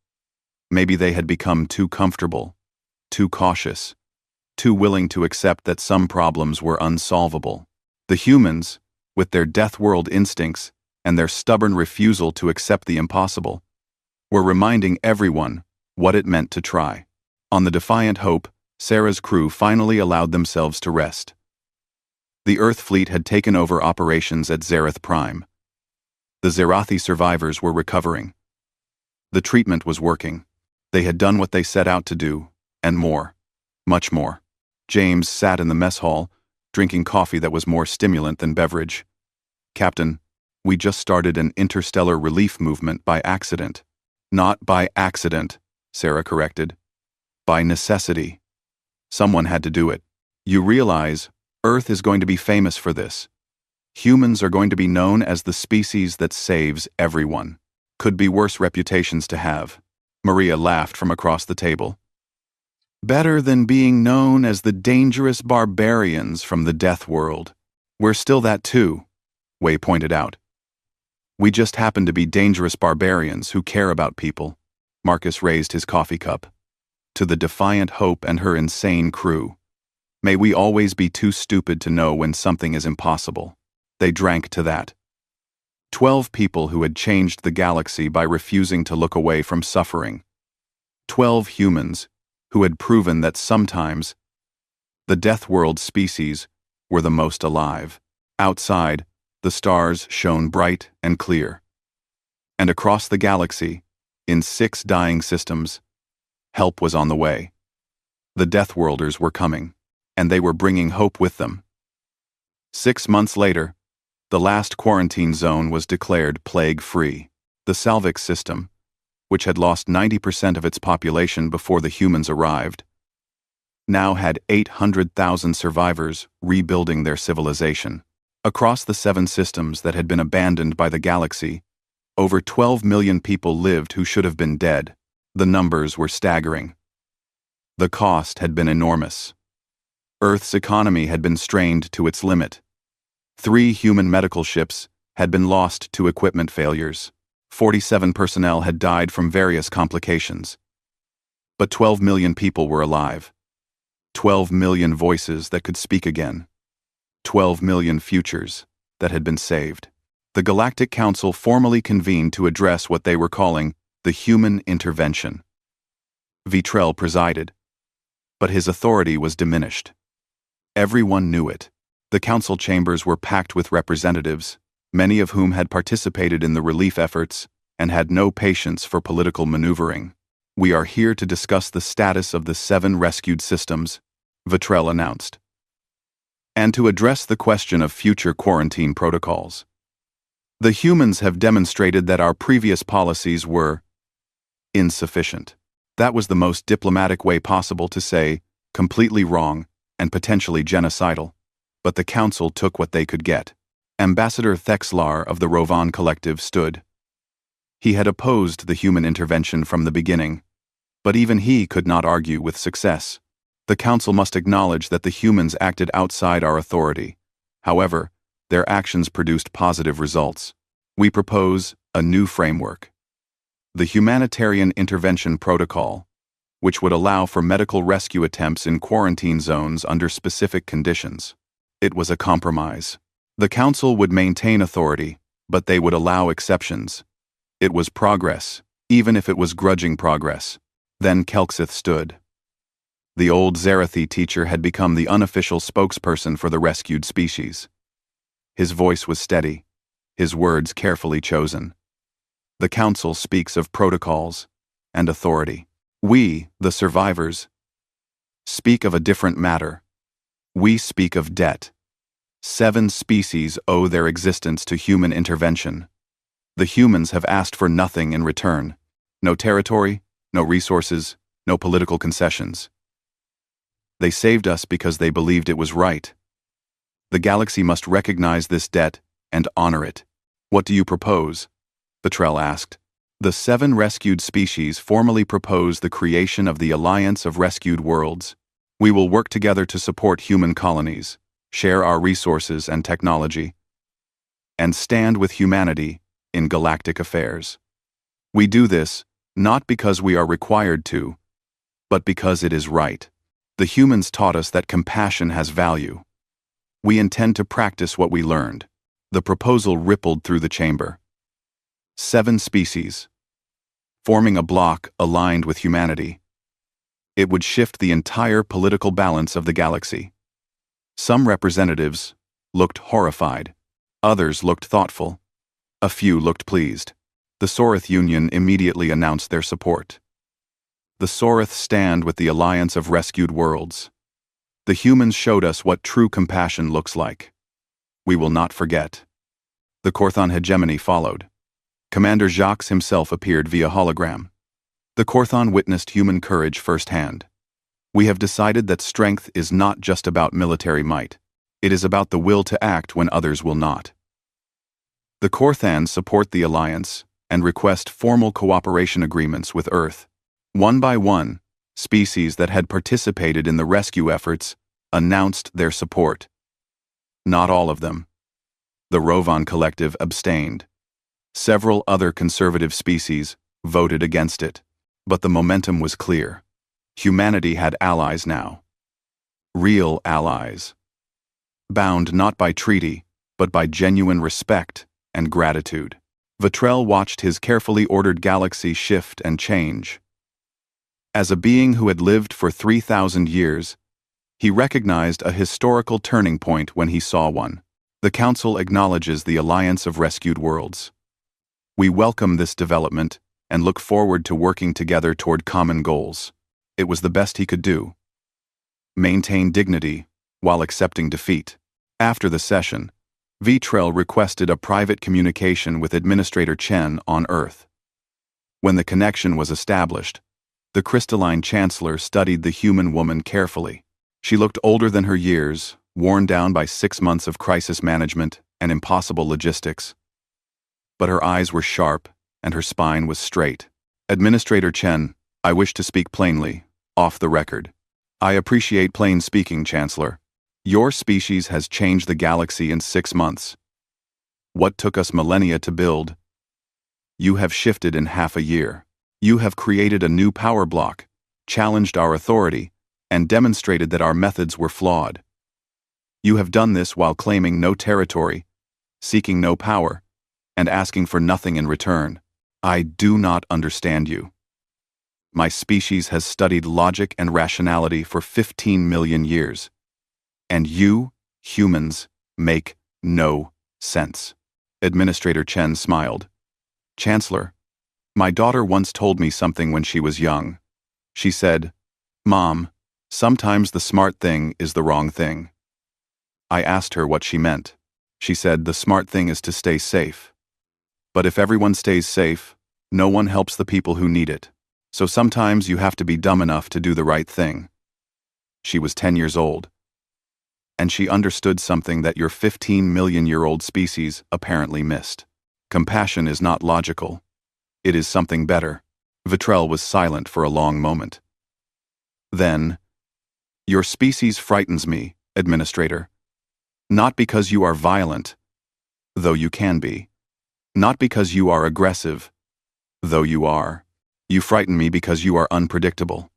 Maybe they had become too comfortable, too cautious, too willing to accept that some problems were unsolvable. The humans, with their death world instincts and their stubborn refusal to accept the impossible, were reminding everyone what it meant to try. On the Defiant Hope, Sarah's crew finally allowed themselves to rest. The Earth fleet had taken over operations at Zereth Prime. The Zerathi survivors were recovering. The treatment was working. They had done what they set out to do, and more. Much more. James sat in the mess hall, drinking coffee that was more stimulant than beverage. "Captain, we just started an interstellar relief movement by accident." "Not by accident," Sarah corrected. "By necessity. Someone had to do it. You realize Earth is going to be famous for this. Humans are going to be known as the species that saves everyone. Could be worse reputations to have." Maria laughed from across the table. "Better than being known as the dangerous barbarians from the death world. We're still that too," Wei pointed out. "We just happen to be dangerous barbarians who care about people." Marcus raised his coffee cup. "To the defiant Hope and her insane crew. May we always be too stupid to know when something is impossible." They drank to that. 12 people who had changed the galaxy by refusing to look away from suffering. 12 humans who had proven that sometimes the Death World species were the most alive. Outside, the stars shone bright and clear. And across the galaxy, in 6 dying systems, help was on the way. The Death Worlders were coming, and they were bringing hope with them. 6 months later, the last quarantine zone was declared plague-free. The Salvix system, which had lost 90% of its population before the humans arrived, now had 800,000 survivors rebuilding their civilization. Across the 7 systems that had been abandoned by the galaxy, over 12 million people lived who should have been dead. The numbers were staggering. The cost had been enormous. Earth's economy had been strained to its limit. 3 human medical ships had been lost to equipment failures. 47 personnel had died from various complications. But 12 million people were alive. 12 million voices that could speak again. 12 million futures that had been saved. The Galactic Council formally convened to address what they were calling the human intervention. Vitrell presided, but his authority was diminished. Everyone knew it. The council chambers were packed with representatives, many of whom had participated in the relief efforts and had no patience for political maneuvering. "We are here to discuss the status of the 7 rescued systems," Vitrell announced, "and to address the question of future quarantine protocols. The humans have demonstrated that our previous policies were insufficient." That was the most diplomatic way possible to say completely wrong and potentially genocidal. But the council took what they could get. Ambassador Thexlar of the Rovan Collective stood. He had opposed the human intervention from the beginning, but even he could not argue with success. The council must acknowledge that the humans acted outside our authority. However, their actions produced positive results. "We propose a new framework. The Humanitarian Intervention Protocol, which would allow for medical rescue attempts in quarantine zones under specific conditions." It was a compromise. The council would maintain authority, but they would allow exceptions. It was progress, even if it was grudging progress. Then Kelksith stood. The old Zarathi teacher had become the unofficial spokesperson for the rescued species. His voice was steady, his words carefully chosen. "The council speaks of protocols and authority. We, the survivors, speak of a different matter. We speak of debt. 7 species owe their existence to human intervention. The humans have asked for nothing in return. No territory, no resources, no political concessions. They saved us because they believed it was right. The galaxy must recognize this debt and honor it." "What do you propose?" Vitrell asked. The 7 rescued species formally propose the creation of the Alliance of Rescued Worlds. "We will work together to support human colonies, share our resources and technology, and stand with humanity in galactic affairs. We do this not because we are required to, but because it is right. The humans taught us that compassion has value. We intend to practice what we learned." The proposal rippled through the chamber. 7 species, forming a bloc aligned with humanity. It would shift the entire political balance of the galaxy. Some representatives looked horrified. Others looked thoughtful. A few looked pleased. The Sorith Union immediately announced their support. The Sorith stand with the Alliance of Rescued Worlds. The humans showed us what true compassion looks like. We will not forget. The Korthon hegemony followed. Commander Jacques himself appeared via hologram. The Korthon witnessed human courage firsthand. We have decided that strength is not just about military might. It is about the will to act when others will not. The Korthon support the Alliance and request formal cooperation agreements with Earth. One by one, species that had participated in the rescue efforts announced their support. Not all of them. The Rovan Collective abstained. Several other conservative species voted against it. But the momentum was clear. Humanity had allies now. Real allies. Bound not by treaty, but by genuine respect and gratitude. Vitrell watched his carefully ordered galaxy shift and change. As a being who had lived for 3,000 years, he recognized a historical turning point when he saw one. The Council acknowledges the Alliance of Rescued Worlds. We welcome this development and look forward to working together toward common goals. It was the best he could do. Maintain dignity while accepting defeat. After the session, Vitrell requested a private communication with Administrator Chen on Earth. When the connection was established, the crystalline chancellor studied the human woman carefully. She looked older than her years, worn down by 6 months of crisis management and impossible logistics. But her eyes were sharp, and her spine was straight. Administrator Chen, I wish to speak plainly, off the record. I appreciate plain speaking, Chancellor. Your species has changed the galaxy in 6 months. What took us millennia to build? You have shifted in half a year. You have created a new power block, challenged our authority, and demonstrated that our methods were flawed. You have done this while claiming no territory, seeking no power, and asking for nothing in return. I do not understand you. My species has studied logic and rationality for 15 million years. And you, humans, make no sense. Administrator Chen smiled. Chancellor, my daughter once told me something when she was young. She said, Mom, sometimes the smart thing is the wrong thing. I asked her what she meant. She said the smart thing is to stay safe. But if everyone stays safe, no one helps the people who need it. So sometimes you have to be dumb enough to do the right thing. She was 10 years old. And she understood something that your 15-million-year-old species apparently missed. Compassion is not logical. It is something better. Vitrell was silent for a long moment. Then, your species frightens me, Administrator. Not because you are violent, though you can be. Not because you are aggressive, though you are. You frighten me because you are unpredictable.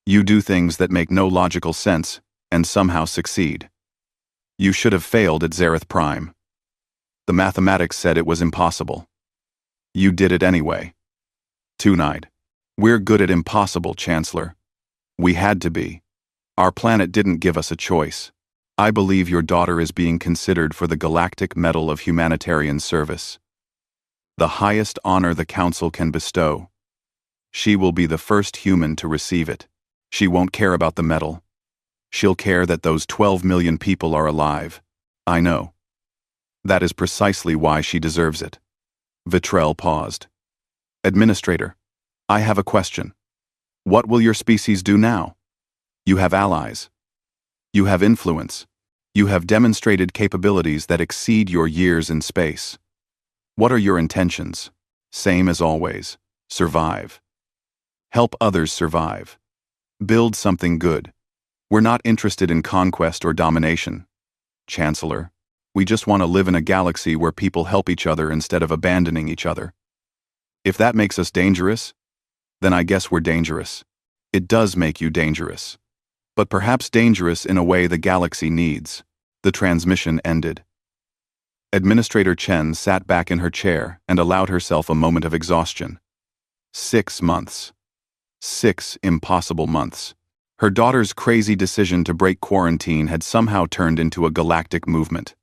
You do things that make no logical sense and somehow succeed. You should have failed at Zareth Prime. The mathematics said it was impossible. You did it anyway. Tonight. We're good at impossible, Chancellor. We had to be. Our planet didn't give us a choice. I believe your daughter is being considered for the Galactic Medal of Humanitarian Service. The highest honor the Council can bestow. She will be the first human to receive it. She won't care about the medal. She'll care that those 12 million people are alive. I know. That is precisely why she deserves it. Vitrell paused. Administrator, I have a question. What will your species do now? You have allies. You have influence. You have demonstrated capabilities that exceed your years in space. What are your intentions? Same as always. Survive. Help others survive. Build something good. We're not interested in conquest or domination. Chancellor, we just want to live in a galaxy where people help each other instead of abandoning each other. If that makes us dangerous, then I guess we're dangerous. It does make you dangerous. But perhaps dangerous in a way the galaxy needs. The transmission ended. Administrator Chen sat back in her chair and allowed herself a moment of exhaustion. 6 months. 6 impossible months. Her daughter's crazy decision to break quarantine had somehow turned into a galactic movement.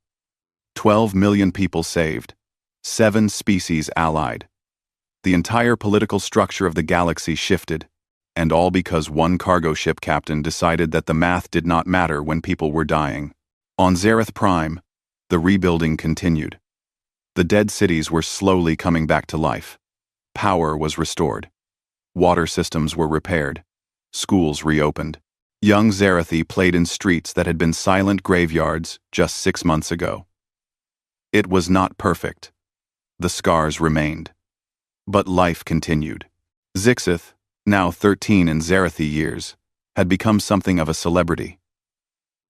12 million people saved. 7 species allied. The entire political structure of the galaxy shifted, and all because one cargo ship captain decided that the math did not matter when people were dying. On Zareth Prime, the rebuilding continued. The dead cities were slowly coming back to life. Power was restored. Water systems were repaired. Schools reopened. Young Zarathi played in streets that had been silent graveyards just 6 months ago. It was not perfect. The scars remained. But life continued. Zixith, now 13 in Zarathi years, had become something of a celebrity.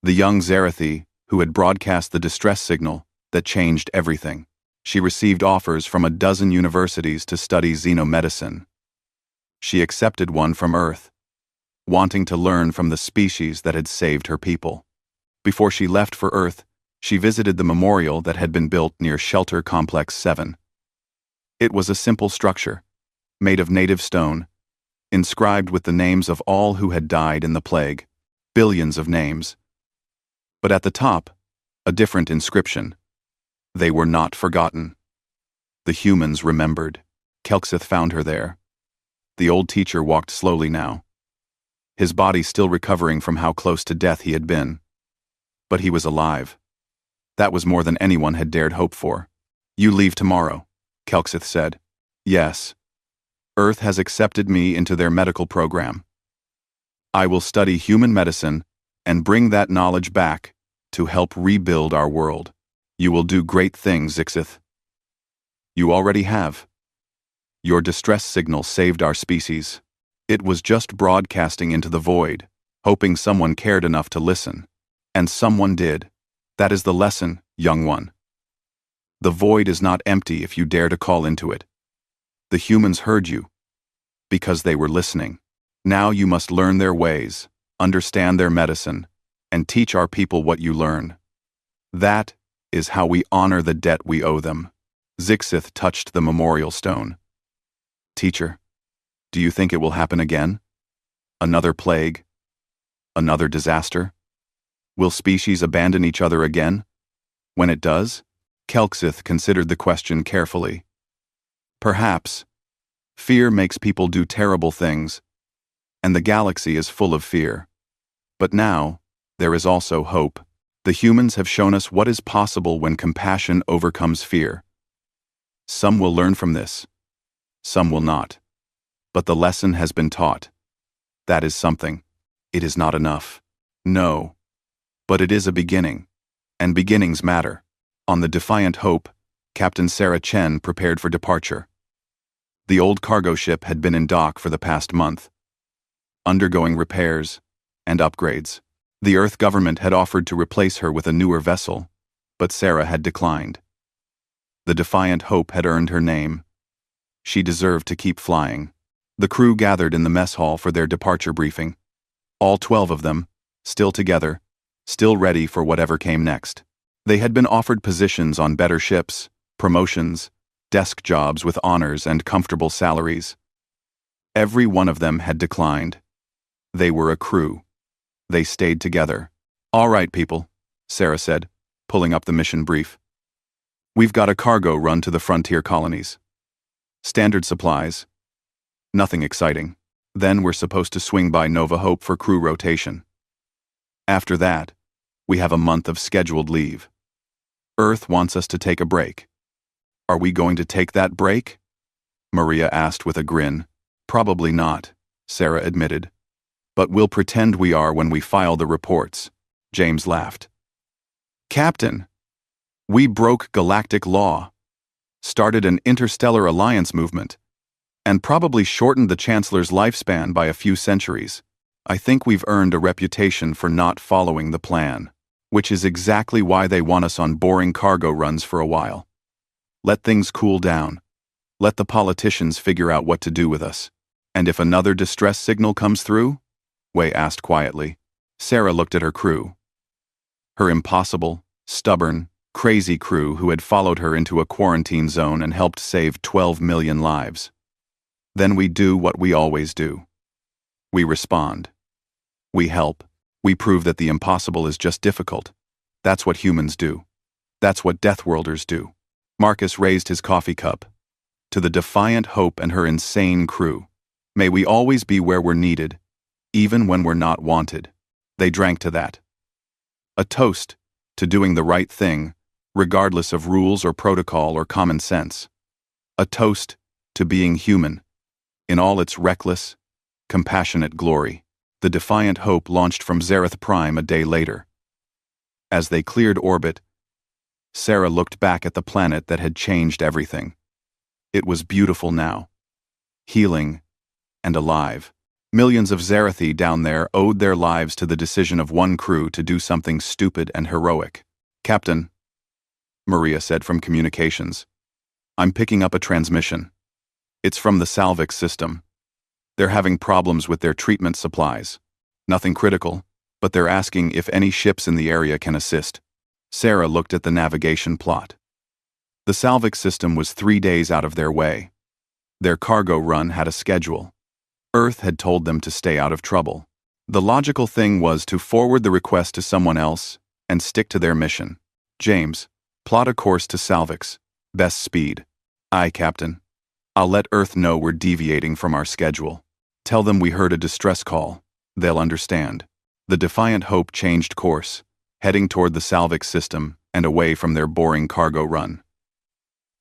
The young Zarathi, who had broadcast the distress signal that changed everything. She received offers from a dozen universities to study xenomedicine. She accepted one from Earth, wanting to learn from the species that had saved her people. Before she left for Earth, she visited the memorial that had been built near Shelter Complex 7. It was a simple structure, made of native stone, inscribed with the names of all who had died in the plague, billions of names. But at the top, a different inscription. They were not forgotten. The humans remembered. Kelksith found her there. The old teacher walked slowly now, his body still recovering from how close to death he had been. But he was alive. That was more than anyone had dared hope for. "You leave tomorrow," Kelksith said. "Yes. Earth has accepted me into their medical program. I will study human medicine and bring that knowledge back to help rebuild our world. You will do great things, Zixith. You already have. Your distress signal saved our species. It was just broadcasting into the void, hoping someone cared enough to listen. And someone did. That is the lesson, young one. The void is not empty if you dare to call into it. The humans heard you, because they were listening. Now you must learn their ways, understand their medicine, and teach our people what you learn. That is how we honor the debt we owe them." Zixith touched the memorial stone. "Teacher, do you think it will happen again? Another plague? Another disaster? Will species abandon each other again? When it does?" Kelksith considered the question carefully. "Perhaps. Fear makes people do terrible things, and the galaxy is full of fear. But now, there is also hope. The humans have shown us what is possible when compassion overcomes fear. Some will learn from this. Some will not. But the lesson has been taught. That is something. It is not enough. No. But it is a beginning. And beginnings matter." On the Defiant Hope, Captain Sarah Chen prepared for departure. The old cargo ship had been in dock for the past month, undergoing repairs and upgrades. The Earth government had offered to replace her with a newer vessel, but Sarah had declined. The Defiant Hope had earned her name. She deserved to keep flying. The crew gathered in the mess hall for their departure briefing. All 12 of them, still together, still ready for whatever came next. They had been offered positions on better ships, promotions, desk jobs with honors and comfortable salaries. Every one of them had declined. They were a crew. They stayed together. "All right, people," Sarah said, pulling up the mission brief. "We've got a cargo run to the frontier colonies. Standard supplies. Nothing exciting. Then we're supposed to swing by Nova Hope for crew rotation. After that, we have a month of scheduled leave. Earth wants us to take a break. Are we going to take that break?" Maria asked with a grin. "Probably not," Sarah admitted. "But we'll pretend we are when we file the reports," James laughed. "Captain, we broke galactic law, started an interstellar alliance movement, and probably shortened the Chancellor's lifespan by a few centuries. I think we've earned a reputation for not following the plan, which is exactly why they want us on boring cargo runs for a while. Let things cool down. Let the politicians figure out what to do with us. And if another distress signal comes through?" Wei asked quietly. Sarah looked at her crew. Her impossible, stubborn, crazy crew who had followed her into a quarantine zone and helped save 12 million lives. "Then we do what we always do. We respond. We help. We prove that the impossible is just difficult. That's what humans do. That's what Deathworlders do." Marcus raised his coffee cup. To the Defiant Hope and her insane crew. May we always be where we're needed, even when we're not wanted. They drank to that. A toast to doing the right thing, regardless of rules or protocol or common sense. A toast to being human, in all its reckless, compassionate glory. The Defiant Hope launched from Zareth Prime a day later. As they cleared orbit, Sarah looked back at the planet that had changed everything. It was beautiful now, healing, and alive. Millions of Zarathi down there owed their lives to the decision of one crew to do something stupid and heroic. "Captain," Maria said from communications, "I'm picking up a transmission. It's from the Salvix system. They're having problems with their treatment supplies. Nothing critical, but they're asking if any ships in the area can assist." Sarah looked at the navigation plot. The Salvix system was 3 days out of their way. Their cargo run had a schedule. Earth had told them to stay out of trouble. The logical thing was to forward the request to someone else and stick to their mission. "James, plot a course to Salvix. Best speed." "Aye, Captain. I'll let Earth know we're deviating from our schedule. Tell them we heard a distress call. They'll understand." The Defiant Hope changed course, heading toward the Salvix system and away from their boring cargo run.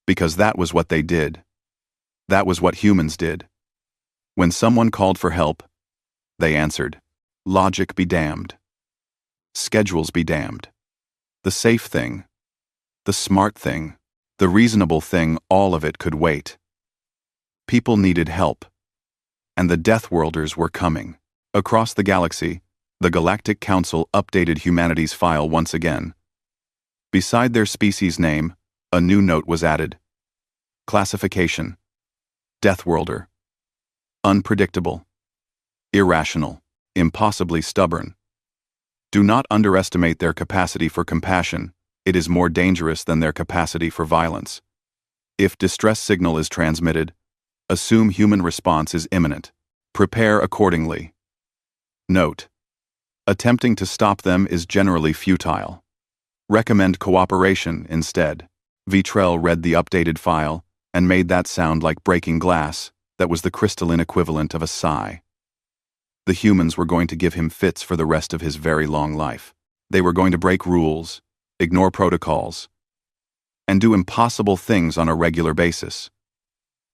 Because that was what they did. That was what humans did. When someone called for help, they answered. Logic be damned. Schedules be damned. The safe thing, the smart thing, the reasonable thing, all of it could wait. People needed help. And the Deathworlders were coming. Across the galaxy, the Galactic Council updated humanity's file once again. Beside their species name, a new note was added. Classification: Deathworlder. Unpredictable. Irrational. Impossibly stubborn. Do not underestimate their capacity for compassion. It is more dangerous than their capacity for violence. If distress signal is transmitted, assume human response is imminent. Prepare accordingly. Note: attempting to stop them is generally futile. Recommend cooperation instead. Vitrell read the updated file and made that sound like breaking glass. That was the crystalline equivalent of a sigh. The humans were going to give him fits for the rest of his very long life. They were going to break rules, ignore protocols, and do impossible things on a regular basis.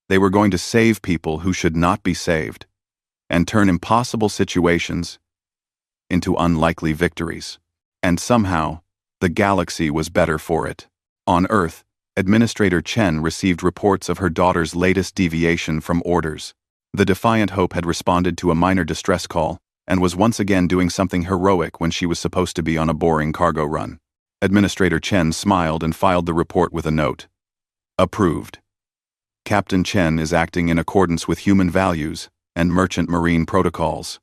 They were going to save people who should not be saved, and turn impossible situations into unlikely victories. And somehow, the galaxy was better for it. On Earth, Administrator Chen received reports of her daughter's latest deviation from orders. The Defiant Hope had responded to a minor distress call and was once again doing something heroic when she was supposed to be on a boring cargo run. Administrator Chen smiled and filed the report with a note. Approved. Captain Chen is acting in accordance with human values and merchant marine protocols.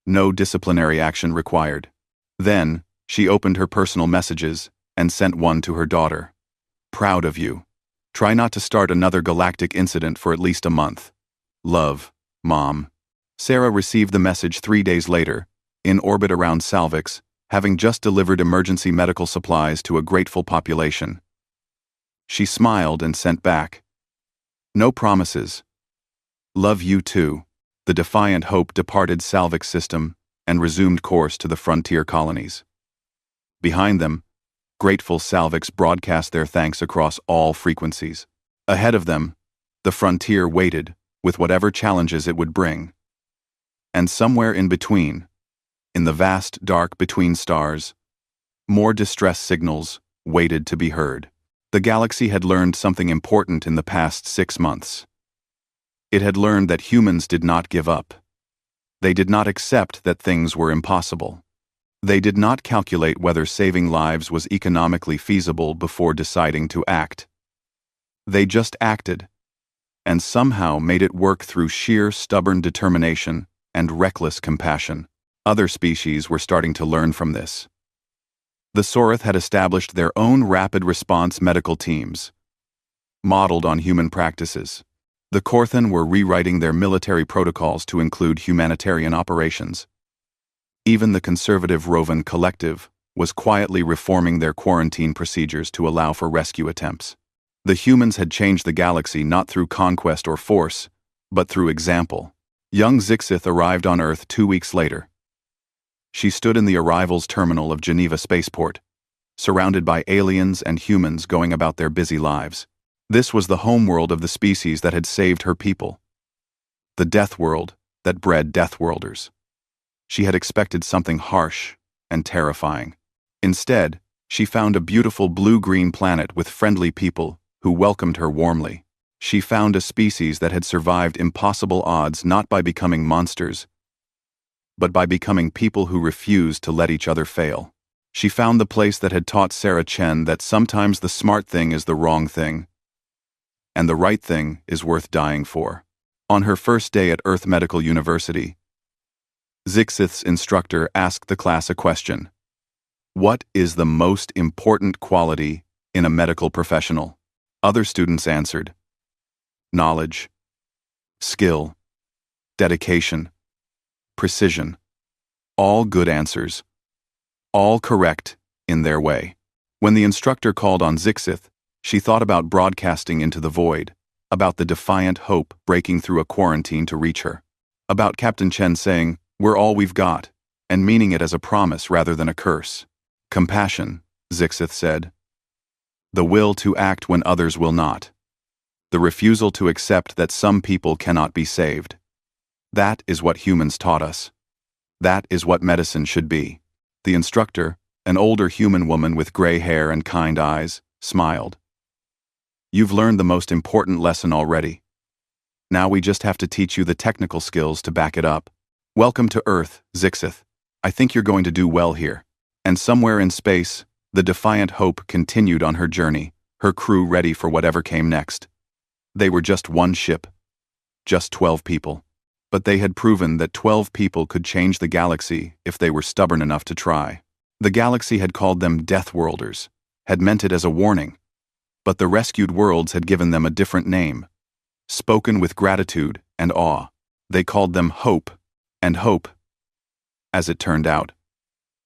No disciplinary action required. Then, she opened her personal messages and sent one to her daughter. Proud of you. Try not to start another galactic incident for at least a month. Love, Mom. Sarah received the message 3 days later, in orbit around Salvix, having just delivered emergency medical supplies to a grateful population. She smiled and sent back. No promises. Love you too. The Defiant Hope departed Salvix system and resumed course to the frontier colonies. Behind them, grateful Salvix broadcast their thanks across all frequencies. Ahead of them, the frontier waited, with whatever challenges it would bring. And somewhere in between, in the vast dark between stars, more distress signals waited to be heard. The galaxy had learned something important in the past 6 months. It had learned that humans did not give up. They did not accept that things were impossible. They did not calculate whether saving lives was economically feasible before deciding to act. They just acted, and somehow made it work through sheer stubborn determination and reckless compassion. Other species were starting to learn from this. The Sorith had established their own rapid response medical teams, modeled on human practices. The Korthan were rewriting their military protocols to include humanitarian operations. Even the conservative Rovan Collective was quietly reforming their quarantine procedures to allow for rescue attempts. The humans had changed the galaxy not through conquest or force, but through example. Young Zixith arrived on Earth 2 weeks later. She stood in the arrivals terminal of Geneva Spaceport, surrounded by aliens and humans going about their busy lives. This was the homeworld of the species that had saved her people. The death world that bred deathworlders. She had expected something harsh and terrifying. Instead, she found a beautiful blue-green planet with friendly people who welcomed her warmly. She found a species that had survived impossible odds not by becoming monsters, but by becoming people who refused to let each other fail. She found the place that had taught Sarah Chen that sometimes the smart thing is the wrong thing, and the right thing is worth dying for. On her first day at Earth Medical University, Zixith's instructor asked the class a question. What is the most important quality in a medical professional? Other students answered. Knowledge, skill, dedication, precision. All good answers. All correct in their way. When the instructor called on Zixith, she thought about broadcasting into the void, about the defiant hope breaking through a quarantine to reach her, about Captain Chen saying, "We're all we've got," and meaning it as a promise rather than a curse. Compassion, Zixith said. The will to act when others will not. The refusal to accept that some people cannot be saved. That is what humans taught us. That is what medicine should be. The instructor, an older human woman with gray hair and kind eyes, smiled. You've learned the most important lesson already. Now we just have to teach you the technical skills to back it up. Welcome to Earth, Zixith. I think you're going to do well here. And somewhere in space, the defiant hope continued on her journey, her crew ready for whatever came next. They were just one ship. Just 12 people. But they had proven that 12 people could change the galaxy if they were stubborn enough to try. The galaxy had called them Deathworlders, had meant it as a warning. But the rescued worlds had given them a different name. Spoken with gratitude and awe, they called them Hope, and hope, as it turned out,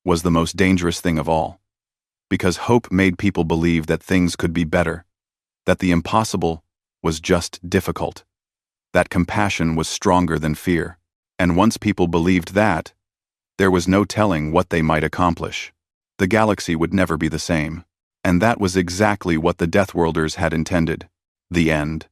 was the most dangerous thing of all. Because hope made people believe that things could be better, that the impossible was just difficult, that compassion was stronger than fear. And once people believed that, there was no telling what they might accomplish. The galaxy would never be the same. And that was exactly what the Deathworlders had intended. The end.